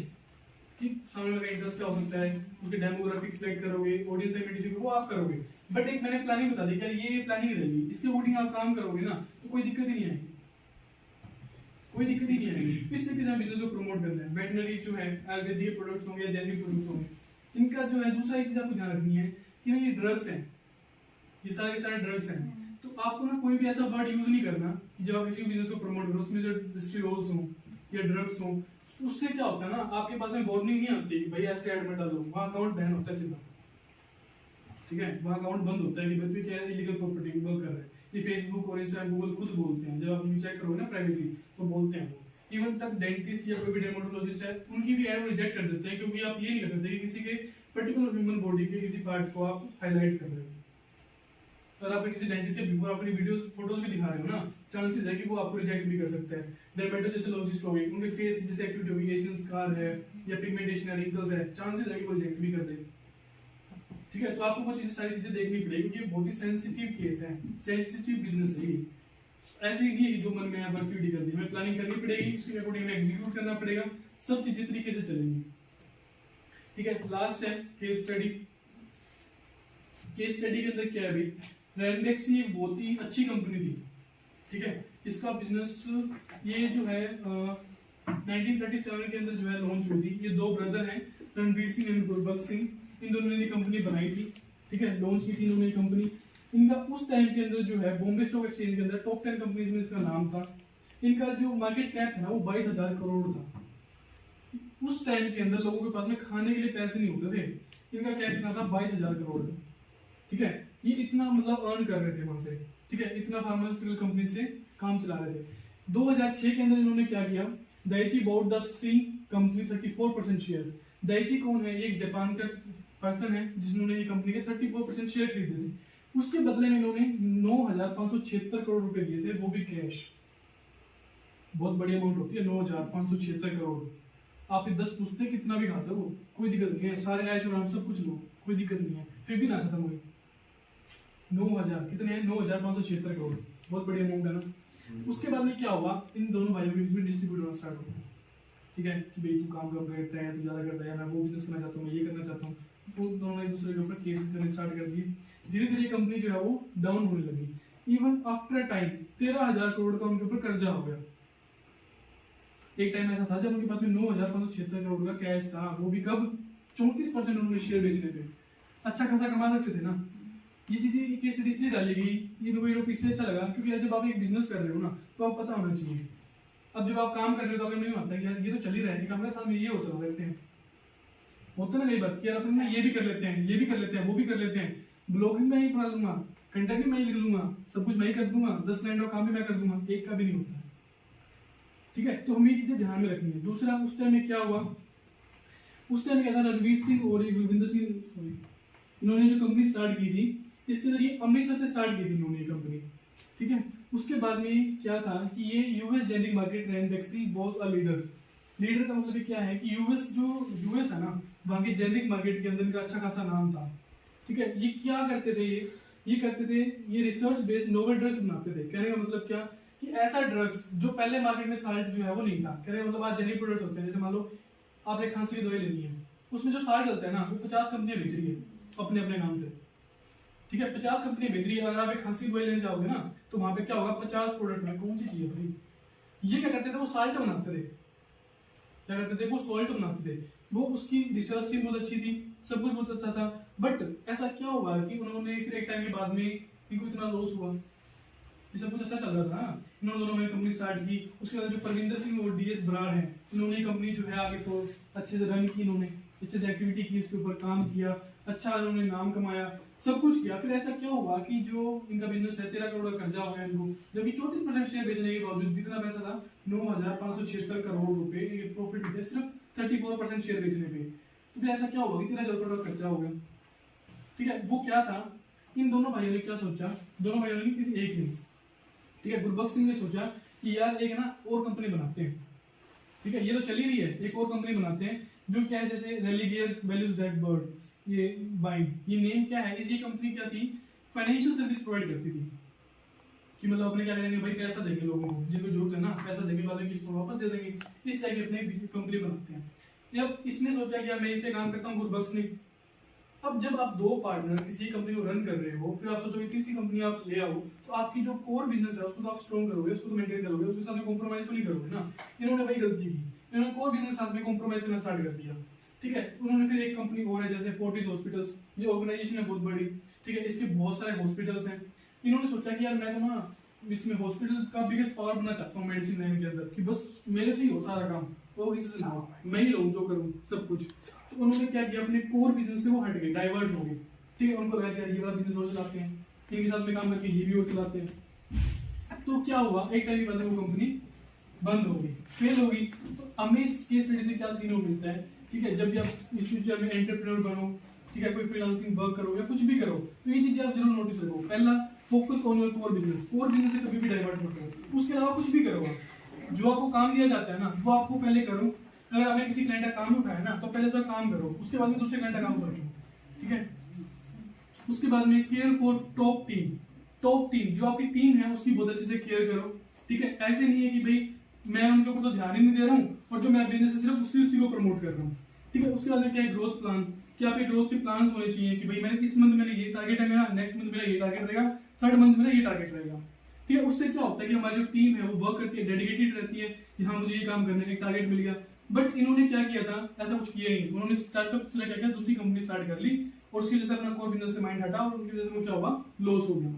कि सामने वाला इंटरेस्ट क्या हो सकता है, उसके डेमोग्राफिक सिलेक्ट करोगे, ऑडियंस सेगमेंटेशन वो आप करोगे। बट एक मैंने प्लानिंग बता दी कि ये प्लानिंग रहेगी, इसके अकॉर्डिंग आप काम करोगे ना तो कोई दिक्कत ही नहीं आएगी, कोई दिक्कत ही नहीं आएगी। इस तरीके से बिजनेस को प्रमोट करना है। वेटनरी जो है आयुर्वेदिक प्रोडक्ट्स होंगे या जेनेरिक प्रोडक्ट्स होंगे, इनका जो है दूसरा एक चीज आपको ध्यान रखनी है कि ना ये ड्रग्स हैं, ये सारे ड्रग्स हैं। तो आपको ना कोई भी ऐसा वर्ड यूज नहीं करना कि जब आप किसी बिजनेस को प्रमोट करो उसमें जो स्टीरोल्स हो या ड्रग्स हो, उससे क्या होता है ना आपके पास में वार्निंग नहीं आती कि भाई ऐसे ऐड मत डालो, वहां अकाउंट बैन होता है सीधा, ठीक है। वहां अकाउंट बंद होता है कि भाई क्या इलीगल प्रॉपर्टी वर्क कर रहे हैं। ये फेसबुक और इंस्टाग्राम गूगल खुद बोलते हैं, जब आप चेक करोगे ना प्राइवेसी तो बोलते हैं वो। इवन तक डेंटिस्ट या कोई भी डेर्मेटोलॉजिस्ट है उनकी भी ऐड रिजेक्ट कर देते हैं, क्योंकि आप ये नहीं कर सकते कि किसी के पर्टिकुलर ह्यूमन बॉडी के किसी पार्ट को आप हाईलाइट कर रहे हो। अगर आप किसी डेंटिस्ट से बिफोर अपनी वीडियोस फोटोज भी दिखा रहे हो ना, चांसेस है कि वो आपको रिजेक्ट भी कर सकता है। डर्मेटोलॉजिस्ट हो गए, उनके फेस जैसे एक्टिविटी होगी, एशियन स्कार है या पिगमेंटेशन है, रिंकल्स है, चांसेस है कि वो रिजेक्ट भी कर देंगे, ठीक है। तो आपको वो चीजें सारी चीजें देखनी पड़ेगी, क्योंकि बहुत ही सेंसिटिव केस है, सेंसिटिव बिजनेस है ये। ऐसे ही नहीं है कि जो मन में आप एक्टिविटी कर दी, हमें प्लानिंग करनी पड़ेगी, उसके अकॉर्डिंग हमें एग्जीक्यूट करना पड़ेगा, सब चीजें तरीके से चलेंगी, ठीक है। लास्ट है केस स्टडी। केस स्टडी के अंदर क्या है भाई, रेंडेक्सी एक बहुत ही अच्छी कंपनी थी, ठीक है। इसका बिजनेस ये जो है 1937 के अंदर जो है लॉन्च हुई थी। ये 2 ब्रदर हैं, रणवीर सिंह एंड गुरबख्श सिंह, इन दोनों ने कंपनी बनाई थी, ठीक है, लॉन्च की थी इन्होंने कंपनी। इनका उस टाइम के अंदर जो है बॉम्बे स्टॉक एक्सचेंज के अंदर टॉप 10 कंपनीज में इसका नाम था। इनका जो मार्केट कैप था ना वो 22,000 करोड़ था। उस टाइम के अंदर लोगों के पास में खाने के लिए पैसे नहीं होते थे, इनका कैप कितना था 22,000 करोड़, ठीक है। ये इतना मतलब अर्न कर रहे थे वहां से, ठीक है, इतना फार्मास्यूटिकल कंपनी से काम चला रहे थे। 2006 के अंदर इन्होंने क्या किया, Daiichi bought the Singh company 34% share. Daiichi कौन है, ये एक जापान का पर्सन है जिन्होंने ये कंपनी के 34% शेयर खरीदे थे। उसके बदले में इन्होंने 9,576 करोड़ रुपए दिए थे, वो भी कैश। बहुत बड़ी अमाउंट होती है 9,576 करोड़। आप ये 10 पूछते कितना भी खा सको, कोई दिक्कत नहीं है, सारे ऐश और सब कुछ लो, कोई दिक्कत नहीं है, फिर भी ना खत्म हुई। 9,000 कितने हैं, 9,576 करोड़, बहुत बड़ी अमाउंट है ना। उसके बाद में क्या हुआ, इन दोनों भाइयों के बीच में डिस्ट्रीब्यूट होना स्टार्ट हो गया। ठीक है कि भाई तू काम कम करता है, तू ज्यादा करता है, मैं वो बिजनेस करना चाहता हूँ, मैं ये करना चाहता हूँ। तो दोनों ने एक दूसरे के ऊपर केसेस करने स्टार्ट कर दिए। धीरे धीरे कंपनी जो है वो डाउन होने लगी। इवन आफ्टर टाइम 13,000 करोड़ का उनके ऊपर कर्जा हो गया। एक टाइम ऐसा था जब उनके पास में 9,576 करोड़ का कैश था, वो भी कब, 34% उन्होंने शेयर बेचने पे। अच्छा खासा कमा सकते थे ना। ये चीजें केस स्टडी इसलिए डाली गई, ये मेरे को इसलिए अच्छा लगा क्योंकि जब आप एक बिजनेस कर रहे हो ना तो आप पता होना चाहिए। अब जब आप काम कर रहे हो तो आपको नहीं होता कि यार ये तो चल ही रहा है, हमारे साथ में ये हो चल रहते हैं, होता ना कई बार कि यार अपन ना ये भी कर लेते हैं, ये भी कर लेते हैं, वो भी कर लेते हैं, ब्लॉगिंग में ही बना लूंगा, कंटेंट भी मैं ही लिख लूंगा, सब कुछ मैं ही कर दूंगा, 10 क्लाइंट का काम भी मैं कर दूंगा, एक का भी नहीं होता है। ठीक है, तो हमें ये चीजें ध्यान में रखनी है। दूसरा, उस टाइम में क्या हुआ, उस टाइम क्या था, रणवीर सिंह और गुरविंदर सिंह, सॉरी, इन्होंने जो कंपनी स्टार्ट की थी, इसके जरिए अमृतसर से स्टार्ट की थी इन्होंने ये कंपनी। ठीक है, उसके बाद में क्या था कि ये US generic market Ranbaxy was a leader. Leader का मतलब क्या है कि यूएस है ना, वहां के जेनरिक मार्केट के अंदर इनका अच्छा खासा नाम था। ठीक है, ये क्या करते थे, ये करते थे, ये रिसर्च बेस्ड नोवेल ड्रग्स बनाते थे। कहने का मतलब क्या कि ऐसा ड्रग्स जो पहले मार्केट में साल्ट जो है वो नहीं था। कहने का मतलब आज जेनरिक प्रोडक्ट होते हैं, जैसे मान लो आपने खांसी की दवाई लेनी है, उसमें जो साल्ट डलता है ना वो 50 कंपनियां बेच रही है अपने अपने नाम से। ठीक है, 50 कंपनियां बेच रही है। अगर आप एक खांसी की दवाई लेने जाओगे ना तो वहां पे क्या होगा, 50 प्रोडक्ट में कौन सी चीज है भाई। ये क्या करते थे, वो साल्ट बनाते थे, क्या करते थे, वो सॉल्ट बनाते थे। वो उसकी रिसर्च टीम बहुत अच्छी थी, सब कुछ बहुत अच्छा था। बट ऐसा क्या हुआ कि उन्होंने फिर एक टाइम के बाद में इनको इतना लॉस हुआ, ये सब कुछ अच्छा चल रहा था, इन्होंने दोनों ने कंपनी स्टार्ट की। उसके बाद जो परविंदर सिंह और डीएस बराड़ हैं, इन्होंने कंपनी जो है आगे तो अच्छे से रन की, इन्होंने अच्छे से एक्टिविटी की, इसके ऊपर काम किया, अच्छा इन्होंने नाम कमाया, सब कुछ किया। फिर ऐसा क्या हुआ कि जो इनका बिजनेस है 13 करोड़ का कर्जा हो गया इनको, जबकि 34% शेयर बेचने के बावजूद कितना पैसा था, 9,576 करोड़ रुपए ये प्रॉफिट थे सिर्फ 34% शेयर बेचने पे। तो फिर ऐसा क्या हुआ कि 13,000 करोड़ का कर्जा हो गया। ठीक है, वो क्या था, इन दोनों भाइयों ने क्या सोचा, दोनों भाइयों ने किसी एक ने, ठीक है, गुरबख्श सिंह ने सोचा कि यार एक ना और कंपनी बनाते हैं। ठीक है, ये तो चल ही रही है, एक और कंपनी बनाते हैं जो क्या है, जैसे रेलिगेयर वैल्यूज दैट बर्ड, ये बाइंड, ये नेम क्या है, ये कंपनी क्या थी, फाइनेंशियल सर्विस प्रोवाइड करती थी। कि मतलब अपने क्या करेंगे भाई, पैसा देंगे लोगों को, जिनको जरूरत है ना, पैसा देंगे वाले किसको वापस दे देंगे, इस टाइप की अपने कंपनी बनाते हैं। जब इसने सोचा कि यार मैं इस पे काम करता हूँ, गुरबख्श ने। अब जब आप दो पार्टनर किसी कंपनी को रन कर रहे हो, फिर आप सोचो तीसरी कंपनी आप ले आओ, तो आपकी जो कोर बिजनेस है उसको तो आप स्ट्रॉन्ग करोगे, उसको तो मेंटेन करोगे, उसके साथ में कॉम्प्रोमाइज तो नहीं करोगे ना। इन्होंने वही गलती की, इन्होंने कोर बिजनेस साथ में कॉम्प्रोमाइज करना स्टार्ट कर दिया। ठीक है, उन्होंने फिर एक कंपनी और है जैसे फोर्टिस हॉस्पिटल्स, ये ऑर्गेनाइजेशन है बहुत बड़ी। ठीक है, इसके बहुत सारे हॉस्पिटल्स हैं। इन्होंने सोचा कि यार मैं तो ना इसमें हॉस्पिटल का बिगेस्ट पावर बनना चाहता हूँ मेडिसिन लाइन के अंदर, कि बस मेरे से ही हो सारा काम, वो किसी से ना हो, मैं ही रहूँ जो करूँ सब कुछ। तो उन्होंने क्या किया, अपने कोर बिजनेस से वो हट गए, डाइवर्ट हो गए। ठीक है, उनको लगा ये वाला बिजनेस और चलाते हैं, इनके साथ में काम करके ये भी और चलाते हैं। तो क्या हुआ, एक टाइम के बाद वो कंपनी बंद हो गई, फेल हो गई। तो हमें इस केस स्टडी से क्या सीन मिलता है, ठीक है, जब भी आप इस फ्यूचर में एंटरप्रेन्योर बनो, ठीक है, कोई फ्रीलांसिंग वर्क करो या कुछ भी करो, तो ये चीजें आप जरूर नोटिस रखो। पहला, focus on your core business, core business से कभी भी डाइवर्ट मत करो। उसके अलावा कुछ भी करो, आप जो आपको काम दिया जाता है ना वो आपको पहले करो। अगर आपने किसी क्लाइंट का काम उठाया ना तो पहले उसका काम करो, उसके बाद में दूसरे क्लाइंट का काम करो। ठीक है, उसके बाद में care for top team, top team जो आपकी टीम है उसकी बहुत अच्छे से केयर करो। ठीक है, ऐसे नहीं है कि भाई मैं उनके ऊपर तो ध्यान ही नहीं दे रहा हूँ और जो मेरा बिजनेस है सिर्फ उसी को प्रमोट कर रहा हूँ। ठीक है, उसके बाद में क्या है, ग्रोथ प्लान, कि आपके ग्रोथ के प्लान होने चाहिए कि भाई मैंने इस मंथ में ये टारगेट है मेरा, नेक्स्ट मंथ मेरा ये टारगेट रहेगा, थर्ड मंथ मेरा ये टारगेट रहेगा। ठीक है, उससे क्या होता है कि हमारी जो टीम है वो वर्क करती है, डेडिकेटेड रहती है कि हाँ मुझे ये काम करने का एक टारगेट मिल गया। बट इन्होंने क्या किया था, ऐसा कुछ किया ही नहीं। उन्होंने स्टार्टअप से क्या किया, दूसरी कंपनी स्टार्ट कर ली और उसकी वजह से अपना कोर बिजनेस से माइंड हटा और उनकी वजह से क्या हुआ, लॉस हो गया।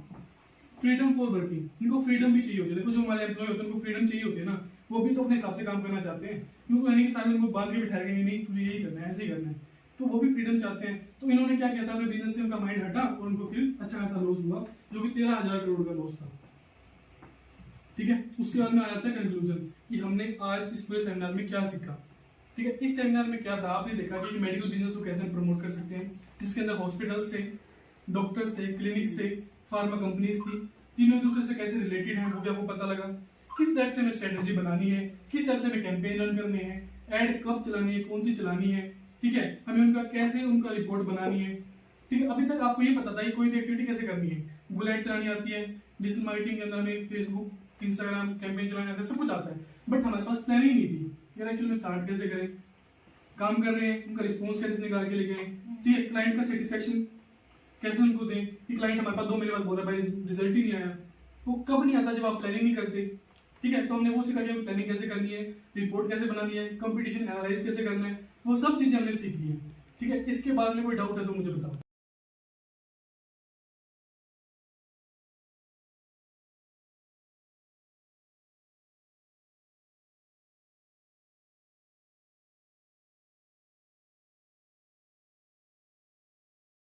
फ्रीडम फॉर वर्किंग, इनको फ्रीडम भी चाहिए होती है। देखो जो हमारे एम्प्लॉय होते हैं उनको फ्रीडम चाहिए होती है ना, वो भी तो अपने हिसाब से काम करना चाहते हैं, क्योंकि यानी कि सारे उनको बांध के बिठाएंगे नहीं तुझे यही करना है, ऐसे ही करना है, तो वो भी फ्रीडम चाहते हैं। तो इन्होंने क्या किया था, अपने बिजनेस से उनका माइंड हटा और उनको फिर अच्छा खासा लॉस हुआ, जो कि 13,000 करोड़ का लॉस था। ठीक है, उसके बाद में आ जाता है कंक्लूजन कि हमने आज इस पूरे सेमिनार में क्या सीखा। ठीक है, इस सेमिनार में क्या था, आपने देखा कि मेडिकल बिजनेस को कैसे प्रमोट कर सकते हैं, जिसके अंदर हॉस्पिटल्स थे, डॉक्टर्स थे, क्लिनिक्स थे, फार्मा कंपनीज थी, तीनों एक दूसरे से कैसे रिलेटेड हैं वो भी आपको पता लगा। किस टाइप से हमें स्ट्रेटेजी बनानी है, किस टाइप से हमें कैंपेन रन करने हैं, एड कब चलानी है, कौन सी चलानी है, ठीक है, हमें उनका कैसे उनका रिपोर्ट बनानी है, ठीक है। अभी तक आपको ये पता था कि कोई भी एक्टिविटी कैसे करनी है, गूगल एड चलानी आती है, डिजिटल मार्केटिंग के अंदर हमें फेसबुक, इंस्टाग्राम कैंपेन चलाने आता है, सब कुछ आता है, बट हमारे पास प्लानिंग नहीं थी यार एक्चुअली में स्टार्ट कैसे करें, काम कर रहे हैं उनका रिस्पॉन्स कैसे निकाल के लेके आए, ठीक है, क्लाइंट का सेटिस्फेक्शन कैसे उनको दें कि क्लाइंट हमारे पास 2 महीने बाद बोल रहा है भाई रिजल्ट ही नहीं आया, वो कब नहीं आता जब आप प्लानिंग नहीं करते, ठीक है। तो हमने वो सीखा कि प्लानिंग कैसे करनी है, रिपोर्ट कैसे बनानी है, कंपटीशन एनालाइज कैसे करना है, वो सब चीजें हमने सीख ली है, ठीक है। इसके बाद में कोई डाउट है तो मुझे बताओ।